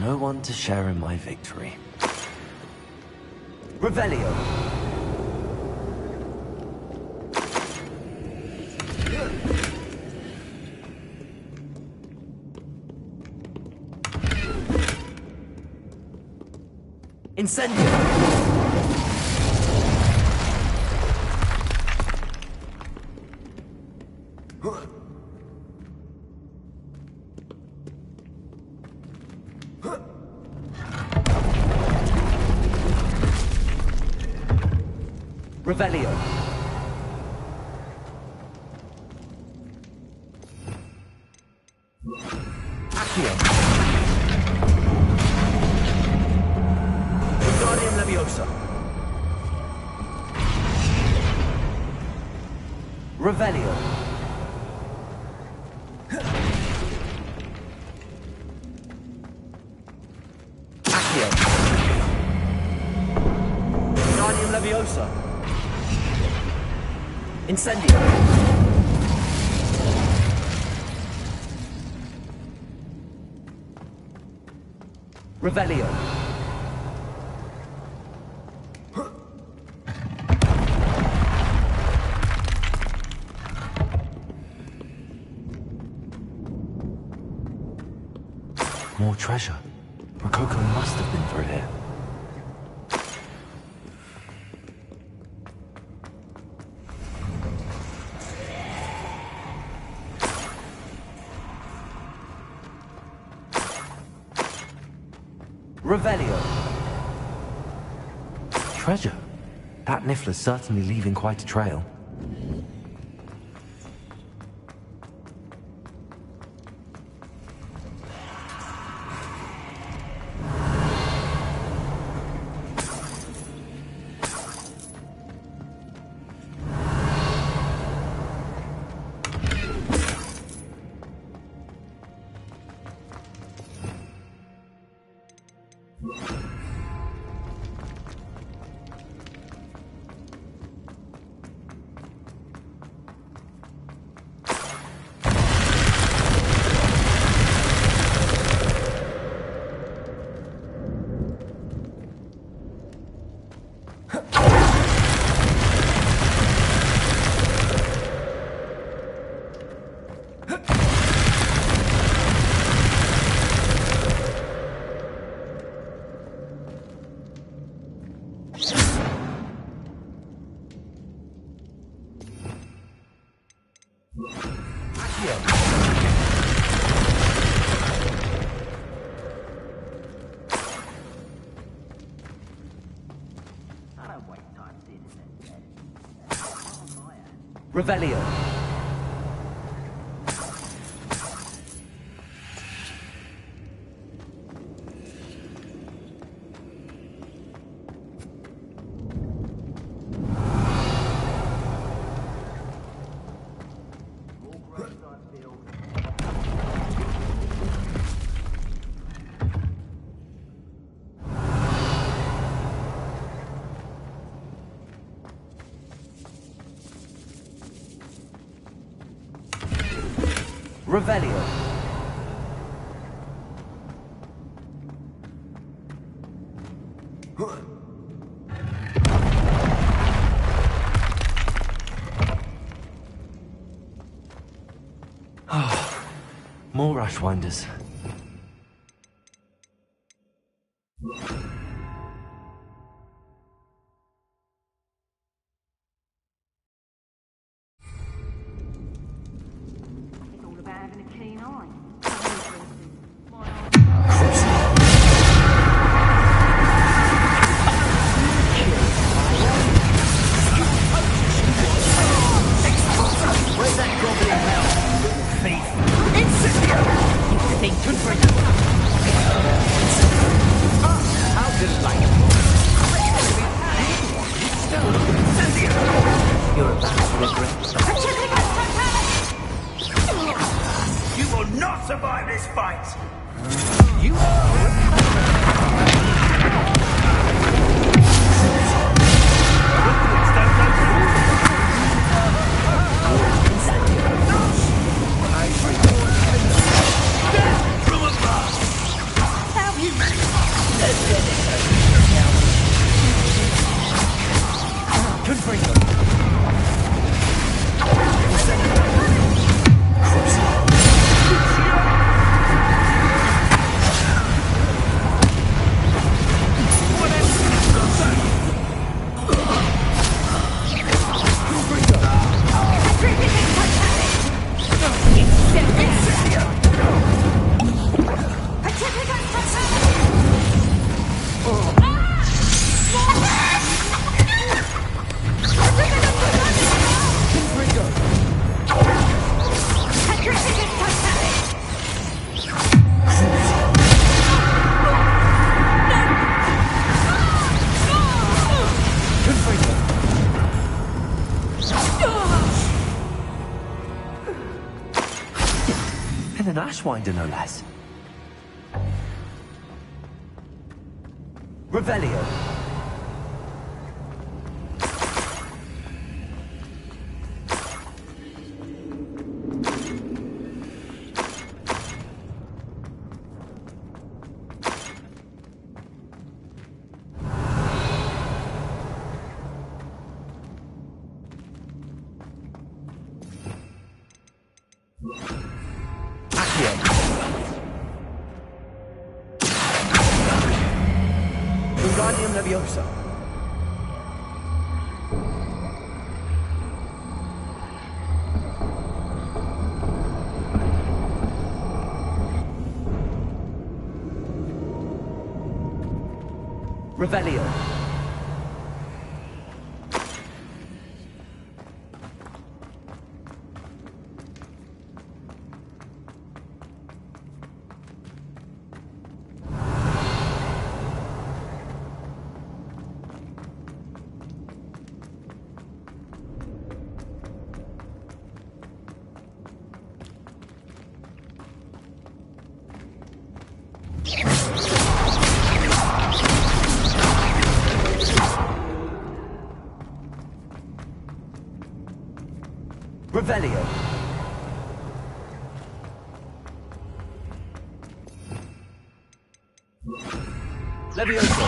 No one to share in my victory. Revelio. Incendio. Revelio. Accio. Wingardium Leviosa. Revelio. Accio. Wingardium Leviosa. Incendio. Revelio. More treasure. Rococo must have been through here. Revelio. Treasure? That Niffler's certainly leaving quite a trail. Revelio. Revelio. More Ashwinders. And an Ashwinder, no less. Revelio. Wingardium Leviosa. Revelio. Revelio. Leviosa.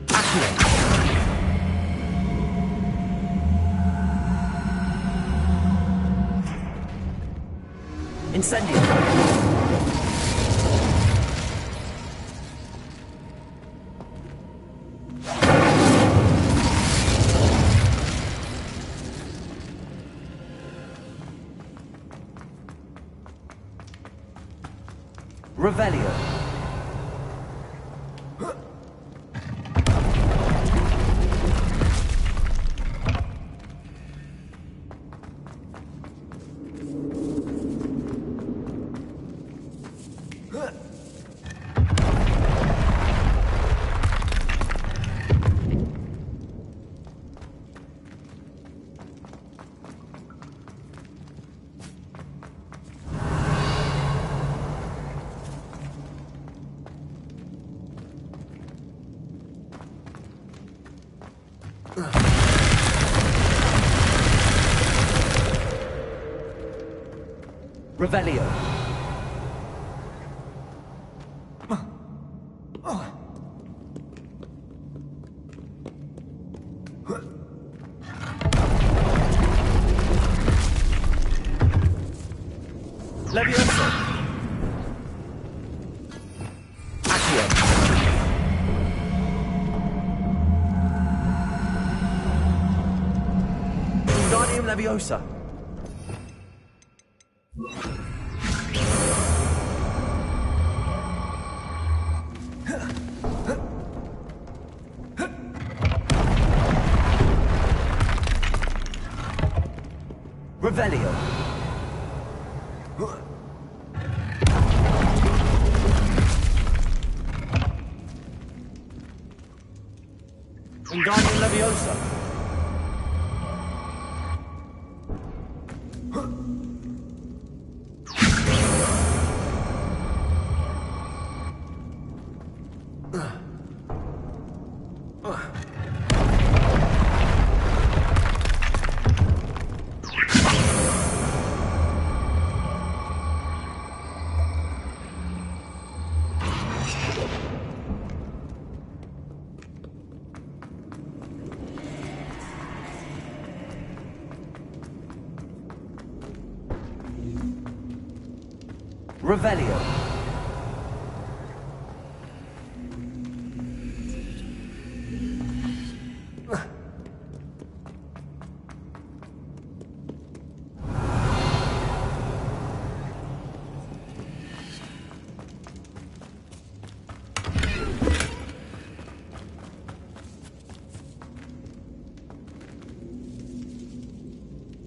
Accio. Incendio. Revelio. Revelio. Levioso. Accio. Wingardium Leviosa. Revelio. Wingardium Leviosa. Revelio.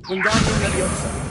Wingardium Leviosa.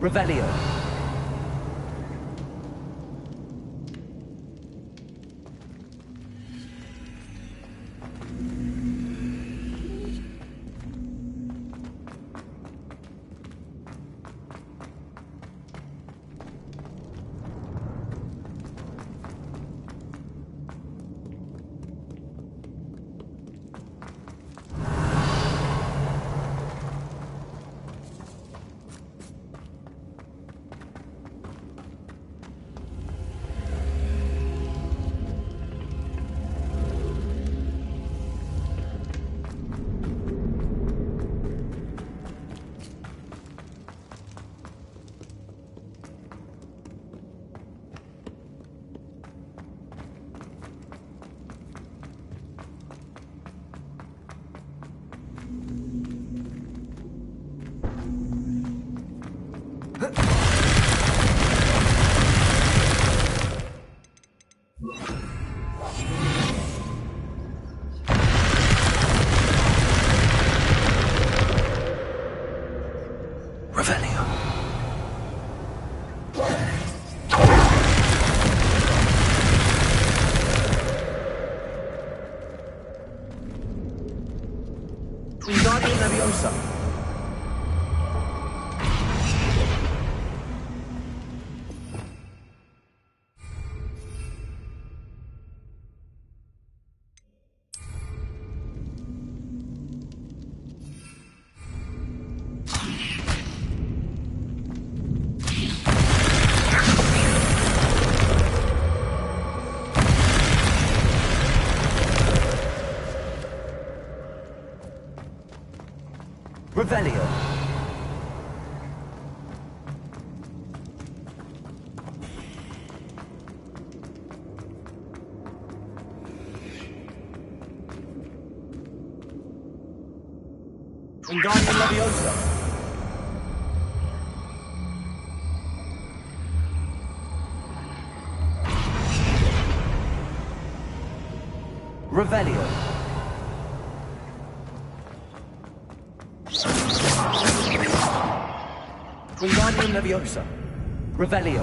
Revelio. Wingardium Leviosa. Revelio. Wingardium Leviosa. Revelio. Wingardium Leviosa. Revelio.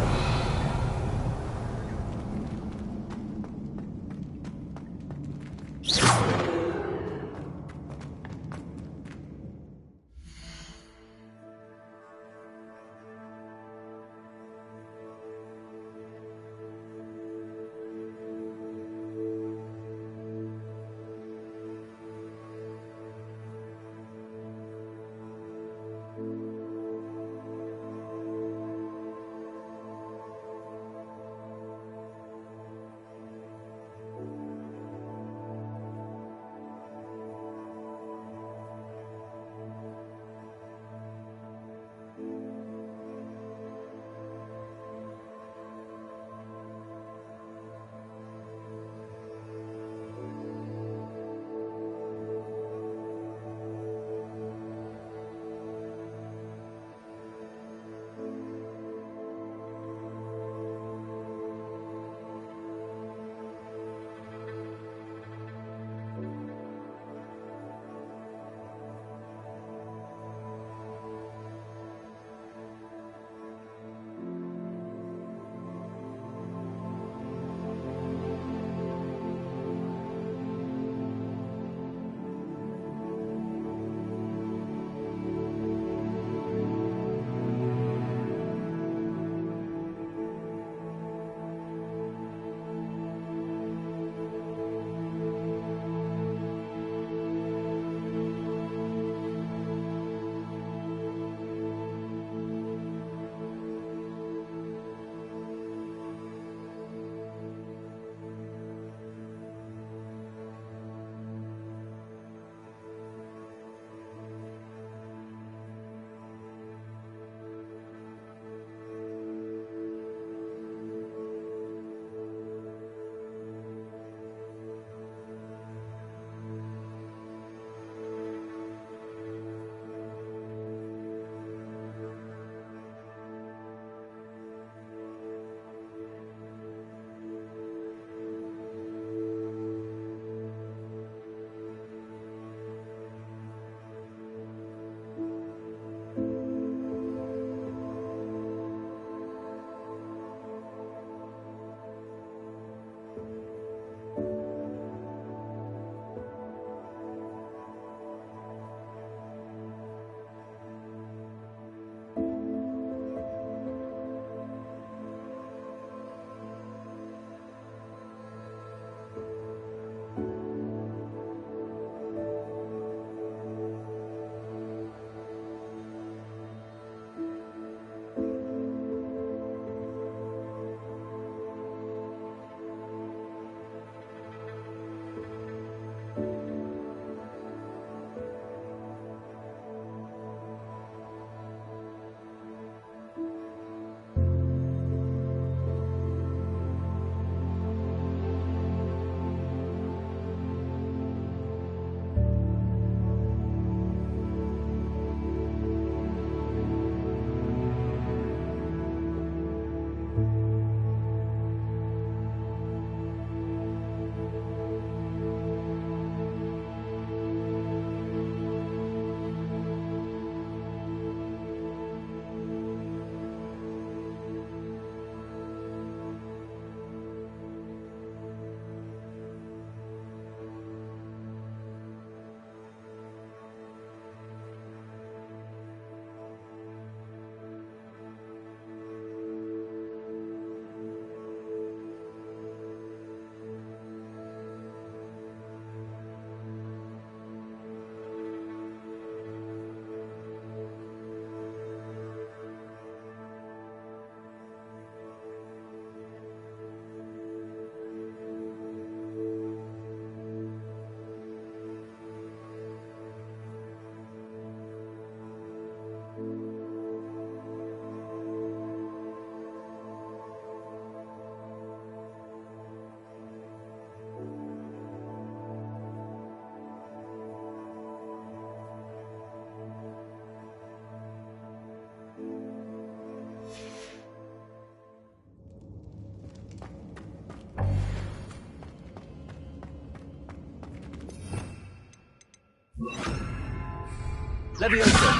Leviosa!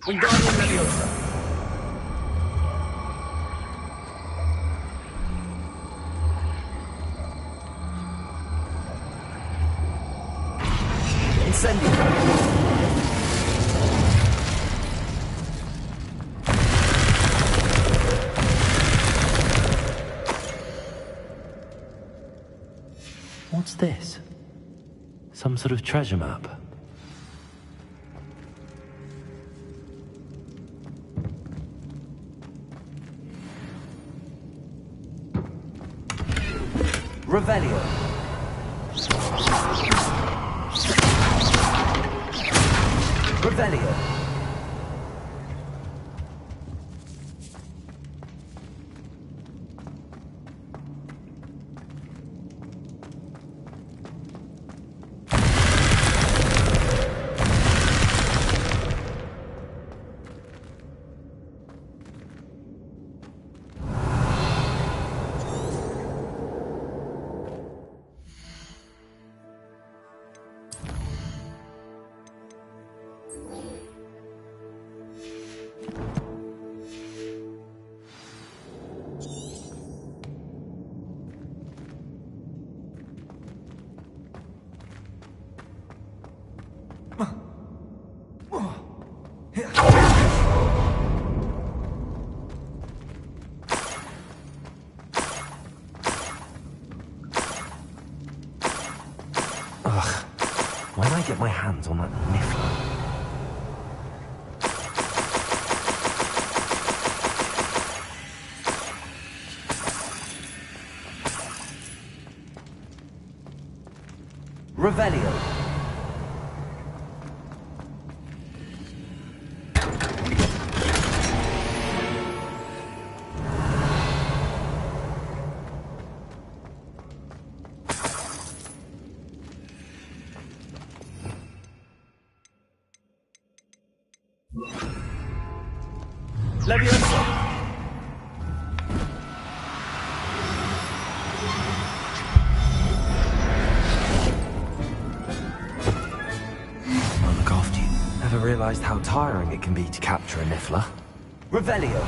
Wingardium Leviosa! Incendio! What's this? Some sort of treasure map? Revelio. Revelio. Ugh. When I get my hands on that niffler. Revelio. Leviosa. I'll look after you. Never realized how tiring it can be to capture a niffler. Revelio.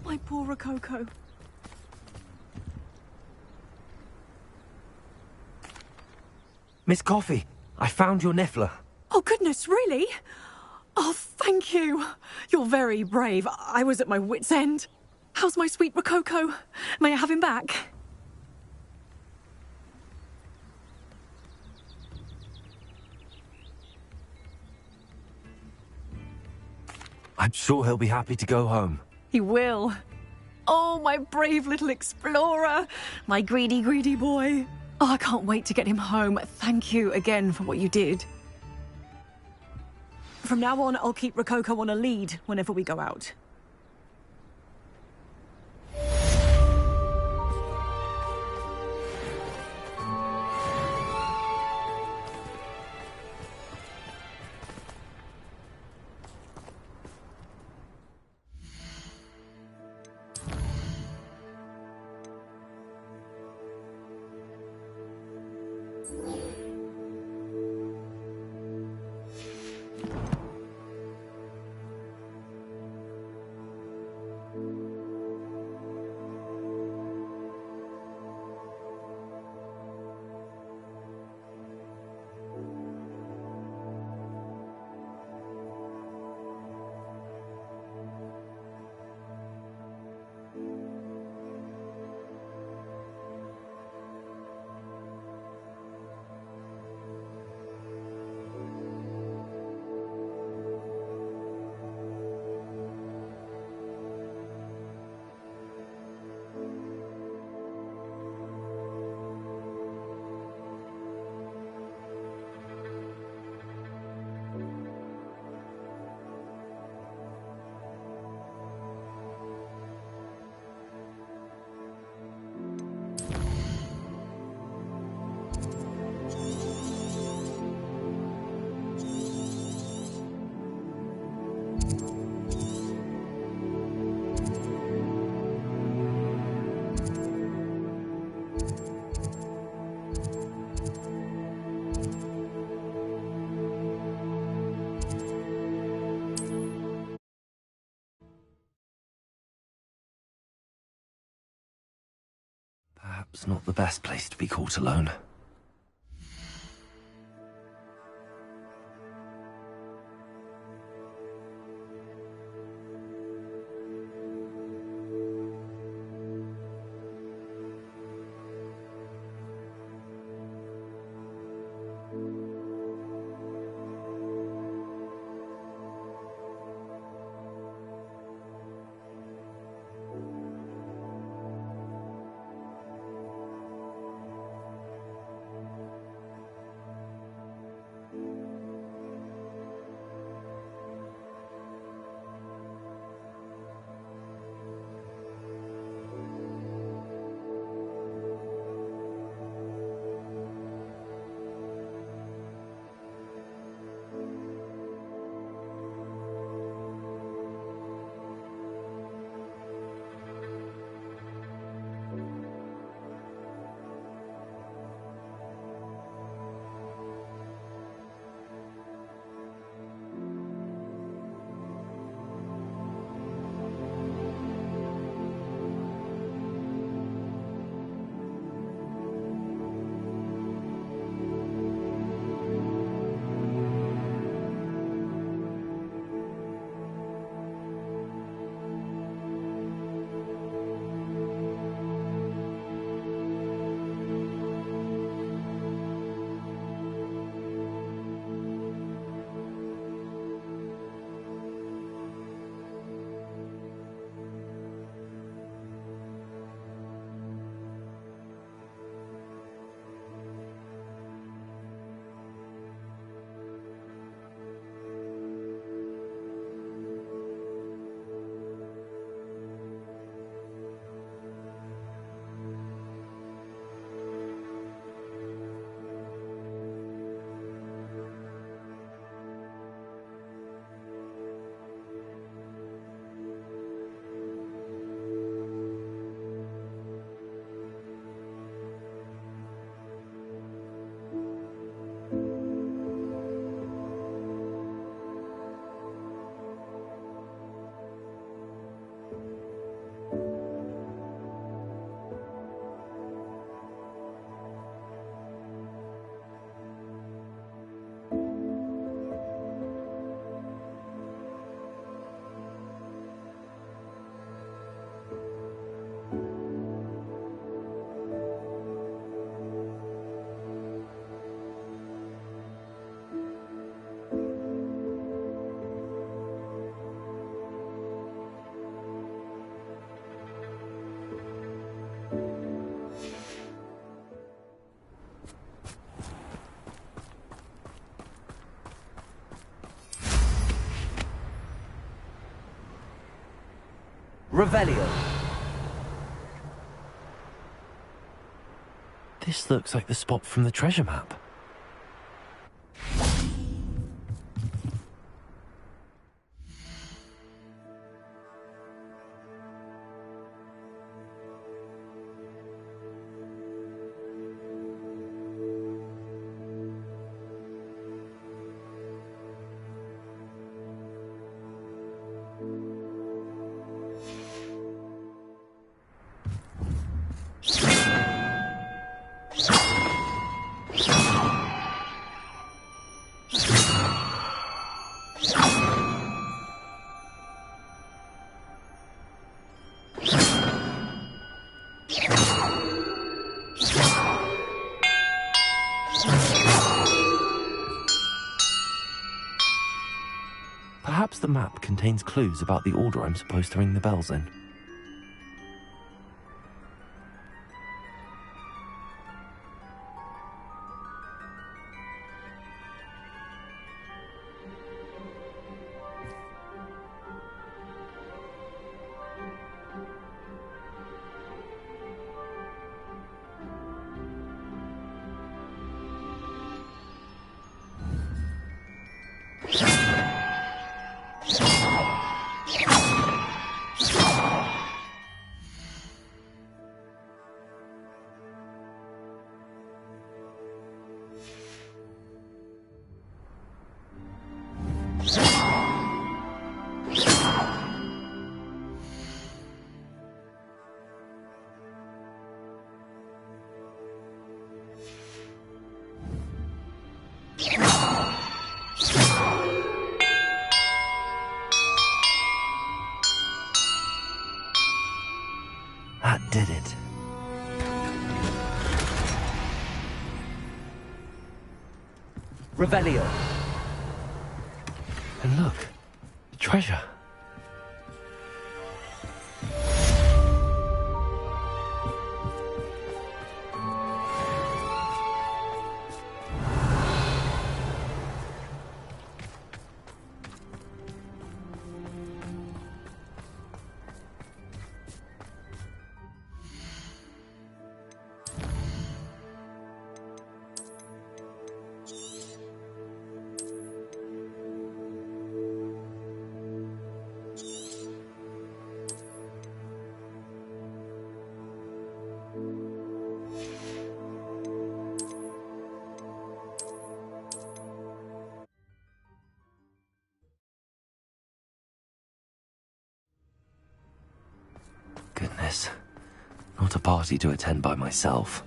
My poor Rococo. Miss Coffee, I found your niffler. Oh, goodness, really? Oh, thank you. You're very brave. I was at my wit's end. How's my sweet Rococo? May I have him back? I'm sure he'll be happy to go home. He will. Oh, my brave little explorer. My greedy, greedy boy. Oh, I can't wait to get him home. Thank you again for what you did. From now on, I'll keep Rococo on a lead whenever we go out. Perhaps not the best place to be caught alone. Revelio. This looks like the spot from the treasure map. Perhaps the map contains clues about the order I'm supposed to ring the bells in. That did it. Revelio. And look, the treasure. Goodness, not a party to attend by myself.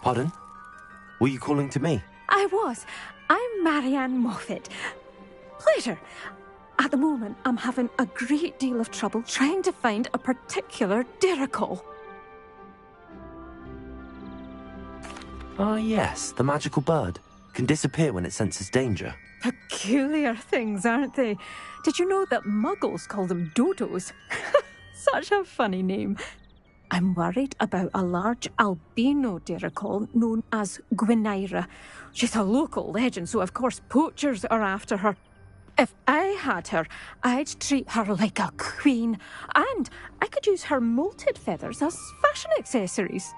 Pardon? Were you calling to me? I was. I'm Marianne Moffat. Pleasure. At the moment, I'm having a great deal of trouble trying to find a particular Derrickle. Ah, yes, the magical bird. Can disappear when it senses danger. Peculiar things, aren't they? Did you know that muggles call them dodos? Such a funny name. I'm worried about a large albino Derrickle known as Gwynaira. She's a local legend, so of course poachers are after her. If I had her, I'd treat her like a queen, and I could use her molted feathers as fashion accessories.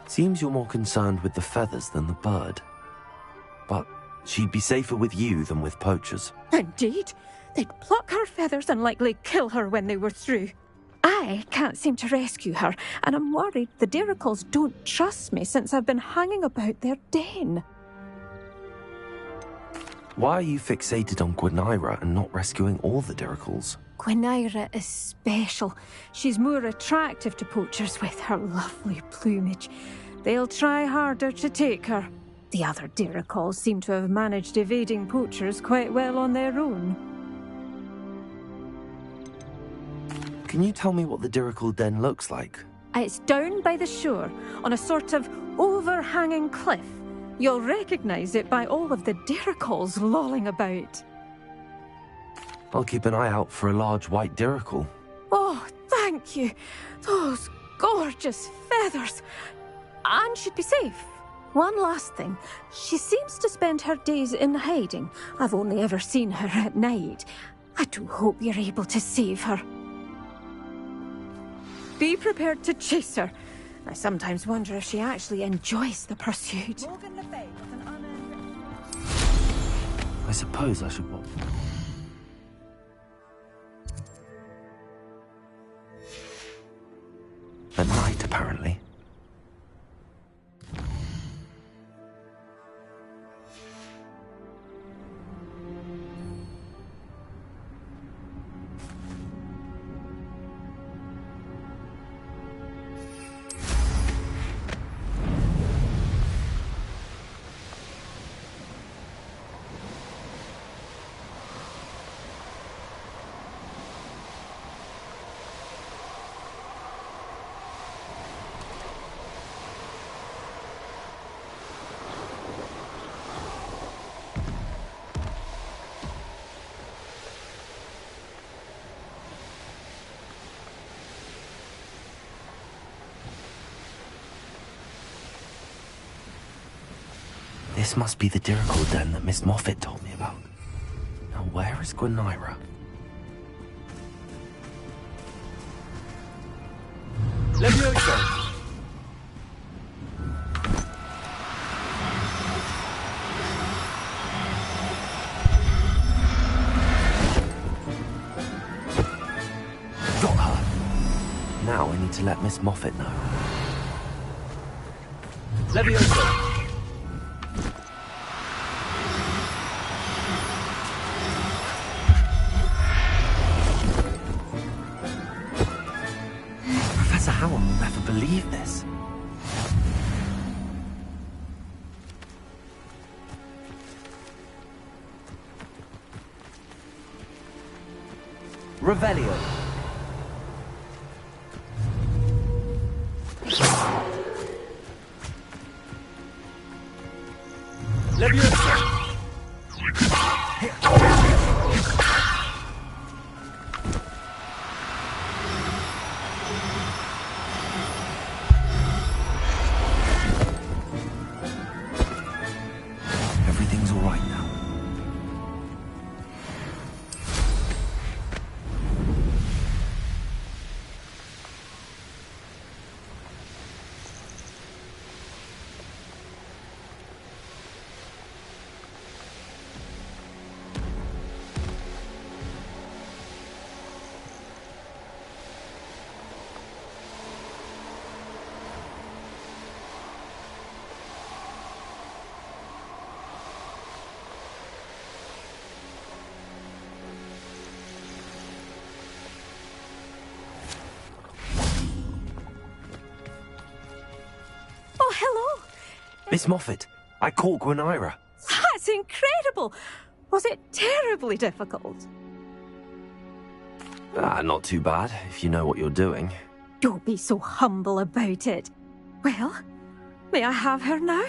Seems you're more concerned with the feathers than the bird. But she'd be safer with you than with poachers. Indeed. They'd pluck her feathers and likely kill her when they were through. I can't seem to rescue her, and I'm worried the Derrickles don't trust me since I've been hanging about their den. Why are you fixated on Gwynaira and not rescuing all the Derrickles? Gwynaira is special. She's more attractive to poachers with her lovely plumage. They'll try harder to take her. The other Diricals seem to have managed evading poachers quite well on their own. Can you tell me what the Dirical Den looks like? It's down by the shore, on a sort of overhanging cliff. You'll recognise it by all of the Diricals lolling about. I'll keep an eye out for a large white Dirical. Oh, thank you. Those gorgeous feathers. And she'd be safe. One last thing. She seems to spend her days in hiding. I've only ever seen her at night. I do hope you're able to save her. Be prepared to chase her. I sometimes wonder if she actually enjoys the pursuit. I suppose I should walk. At night, apparently. This must be the Dirical Den that Miss Moffat told me about. Now, where is Gwynaira? Levioso! Got her! Now I need to let Miss Moffat know. Levioso! Professor Howell will never believe this. Revelio. Levioso. Everything's all right now. Oh, hello. Miss Moffat, I caught Gwynaira. That's incredible. Was it terribly difficult? Not too bad, if you know what you're doing. Don't be so humble about it. Well, may I have her now?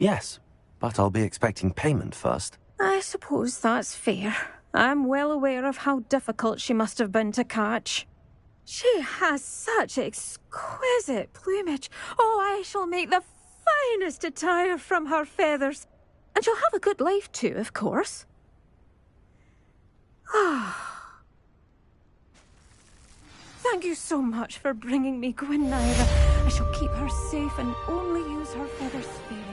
Yes, but I'll be expecting payment first. I suppose that's fair. I'm well aware of how difficult she must have been to catch. She has such exquisite plumage. Oh, I shall make the finest attire from her feathers. And she'll have a good life too, of course. Ah. Thank you so much for bringing me Gwynaira. I shall keep her safe and only use her feathers sparingly.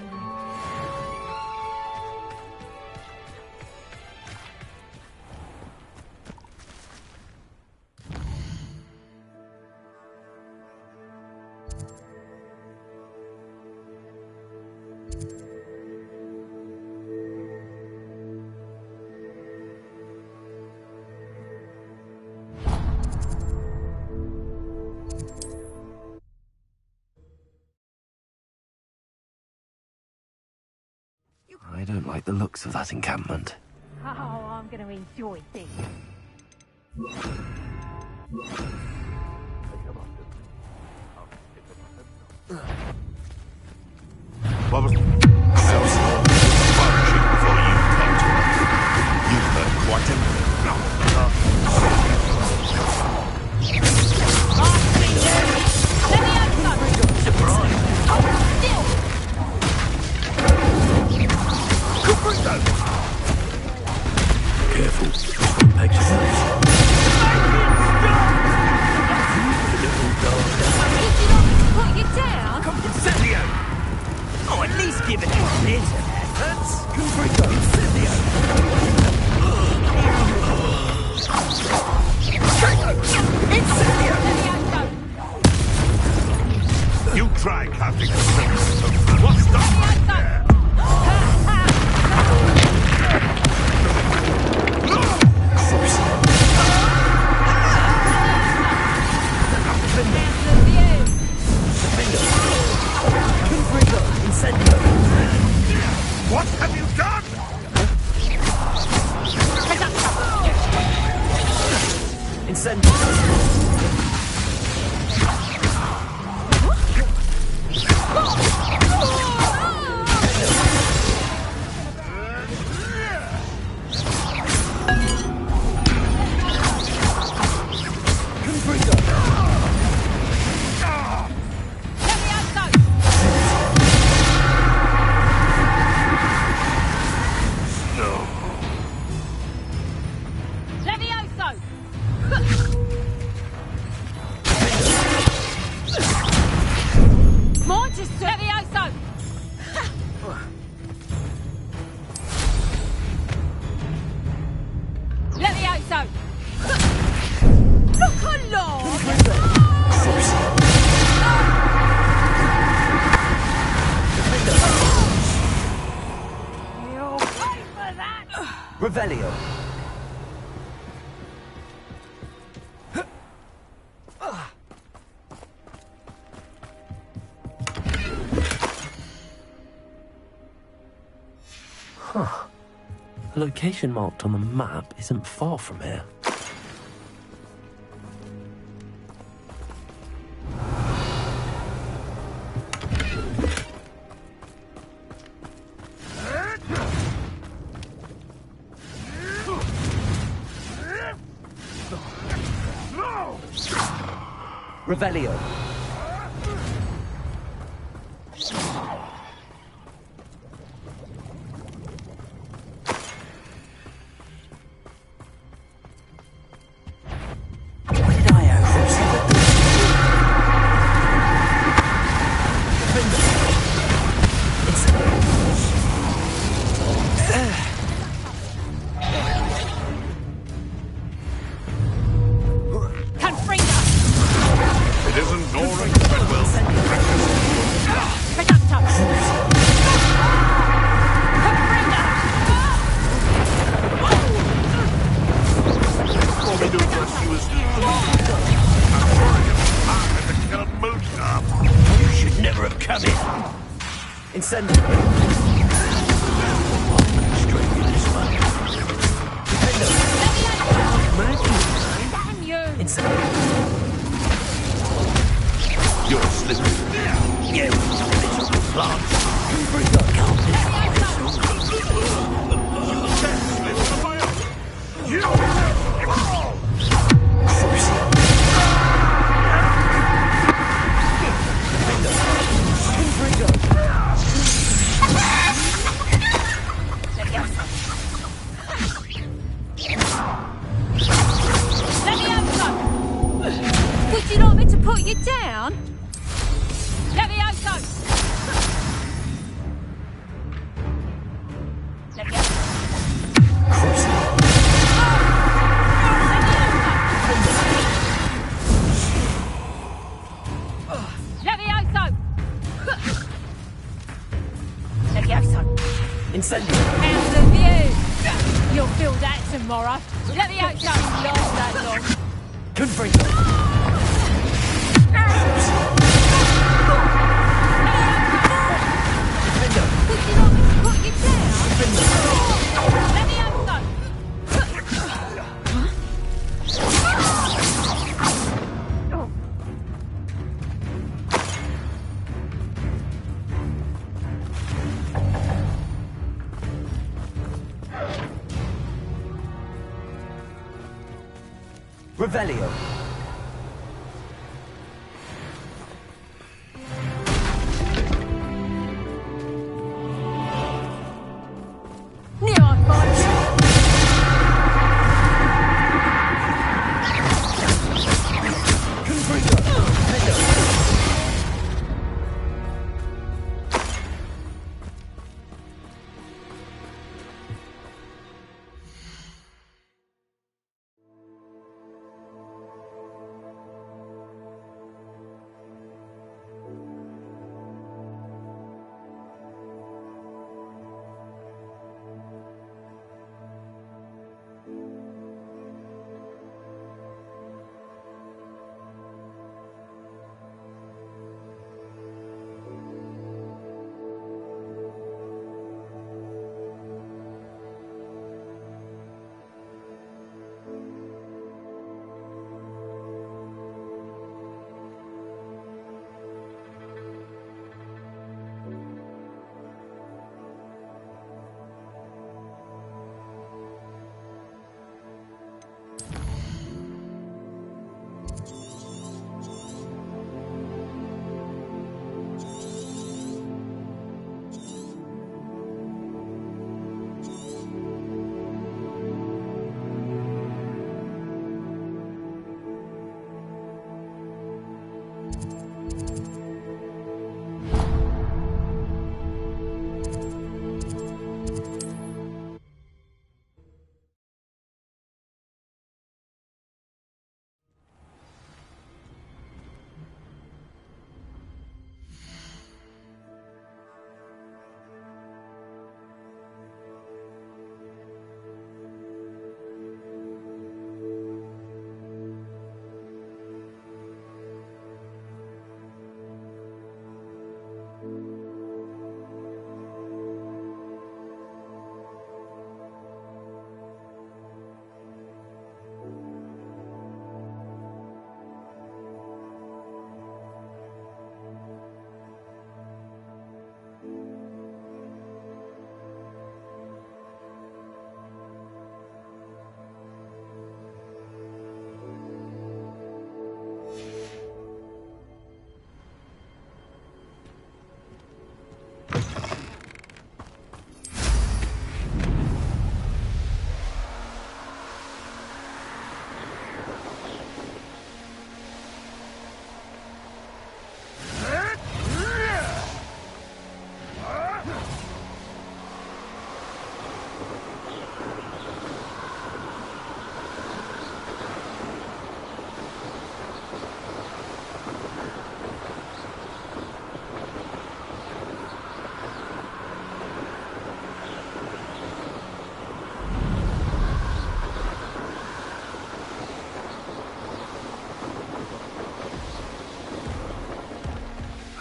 I don't like the looks of that encampment. Oh, I'm going to enjoy things. What was... I was flourishing before you came to it. You've heard quite Careful, Apex is Put you down? Incendio! Oh, at least give it a bit of effort. Confringo! Incendio! Incendio! You try casting a spell. What's that right there? What have you done? Revelio. Huh. The location marked on the map isn't far from here. Revelio. It isn't Incendio! Out of view! You'll feel that tomorrow. Let me out something last that long. Confringo! Would you like me to put you down? Let me have a go. Revelio. Neon fire.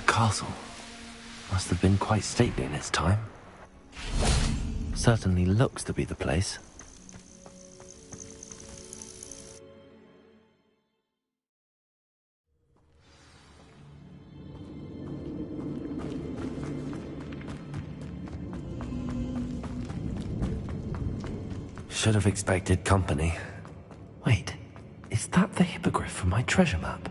Castle must have been quite stately in its time. Certainly looks to be the place. Should have expected company. Wait, is that the hippogriff from my treasure map?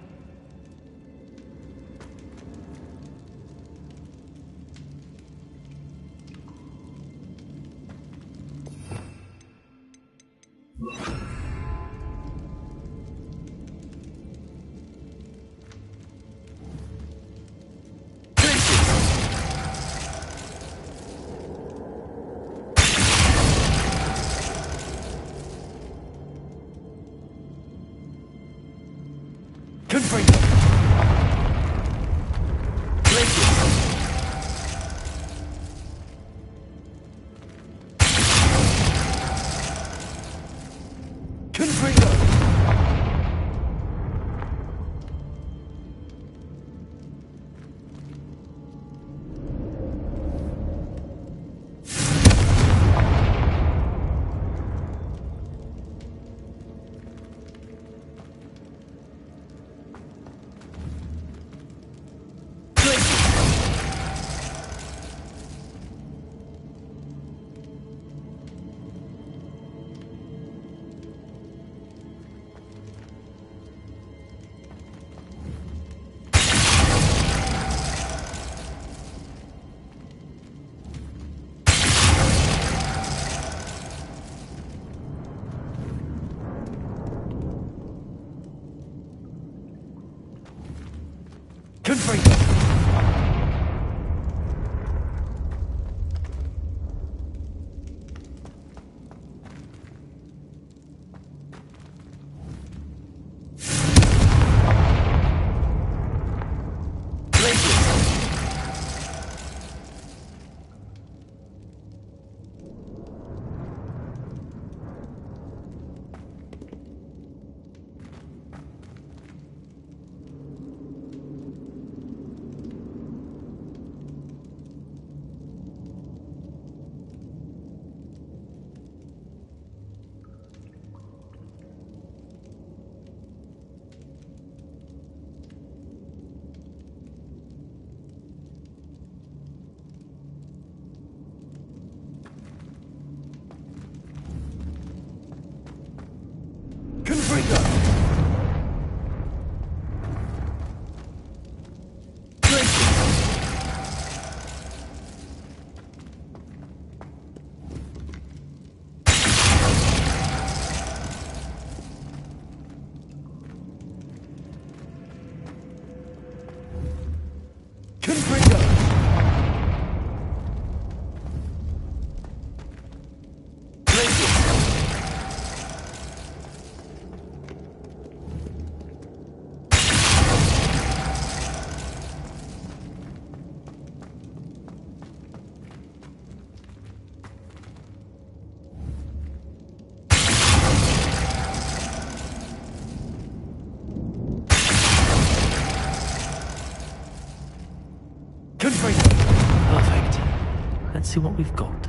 Let's see what we've got.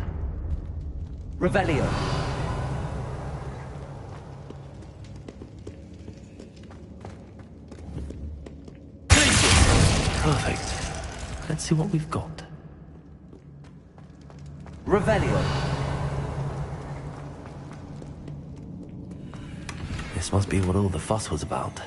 Revelio. Perfect. Let's see what we've got. Revelio. This must be what all the fuss was about.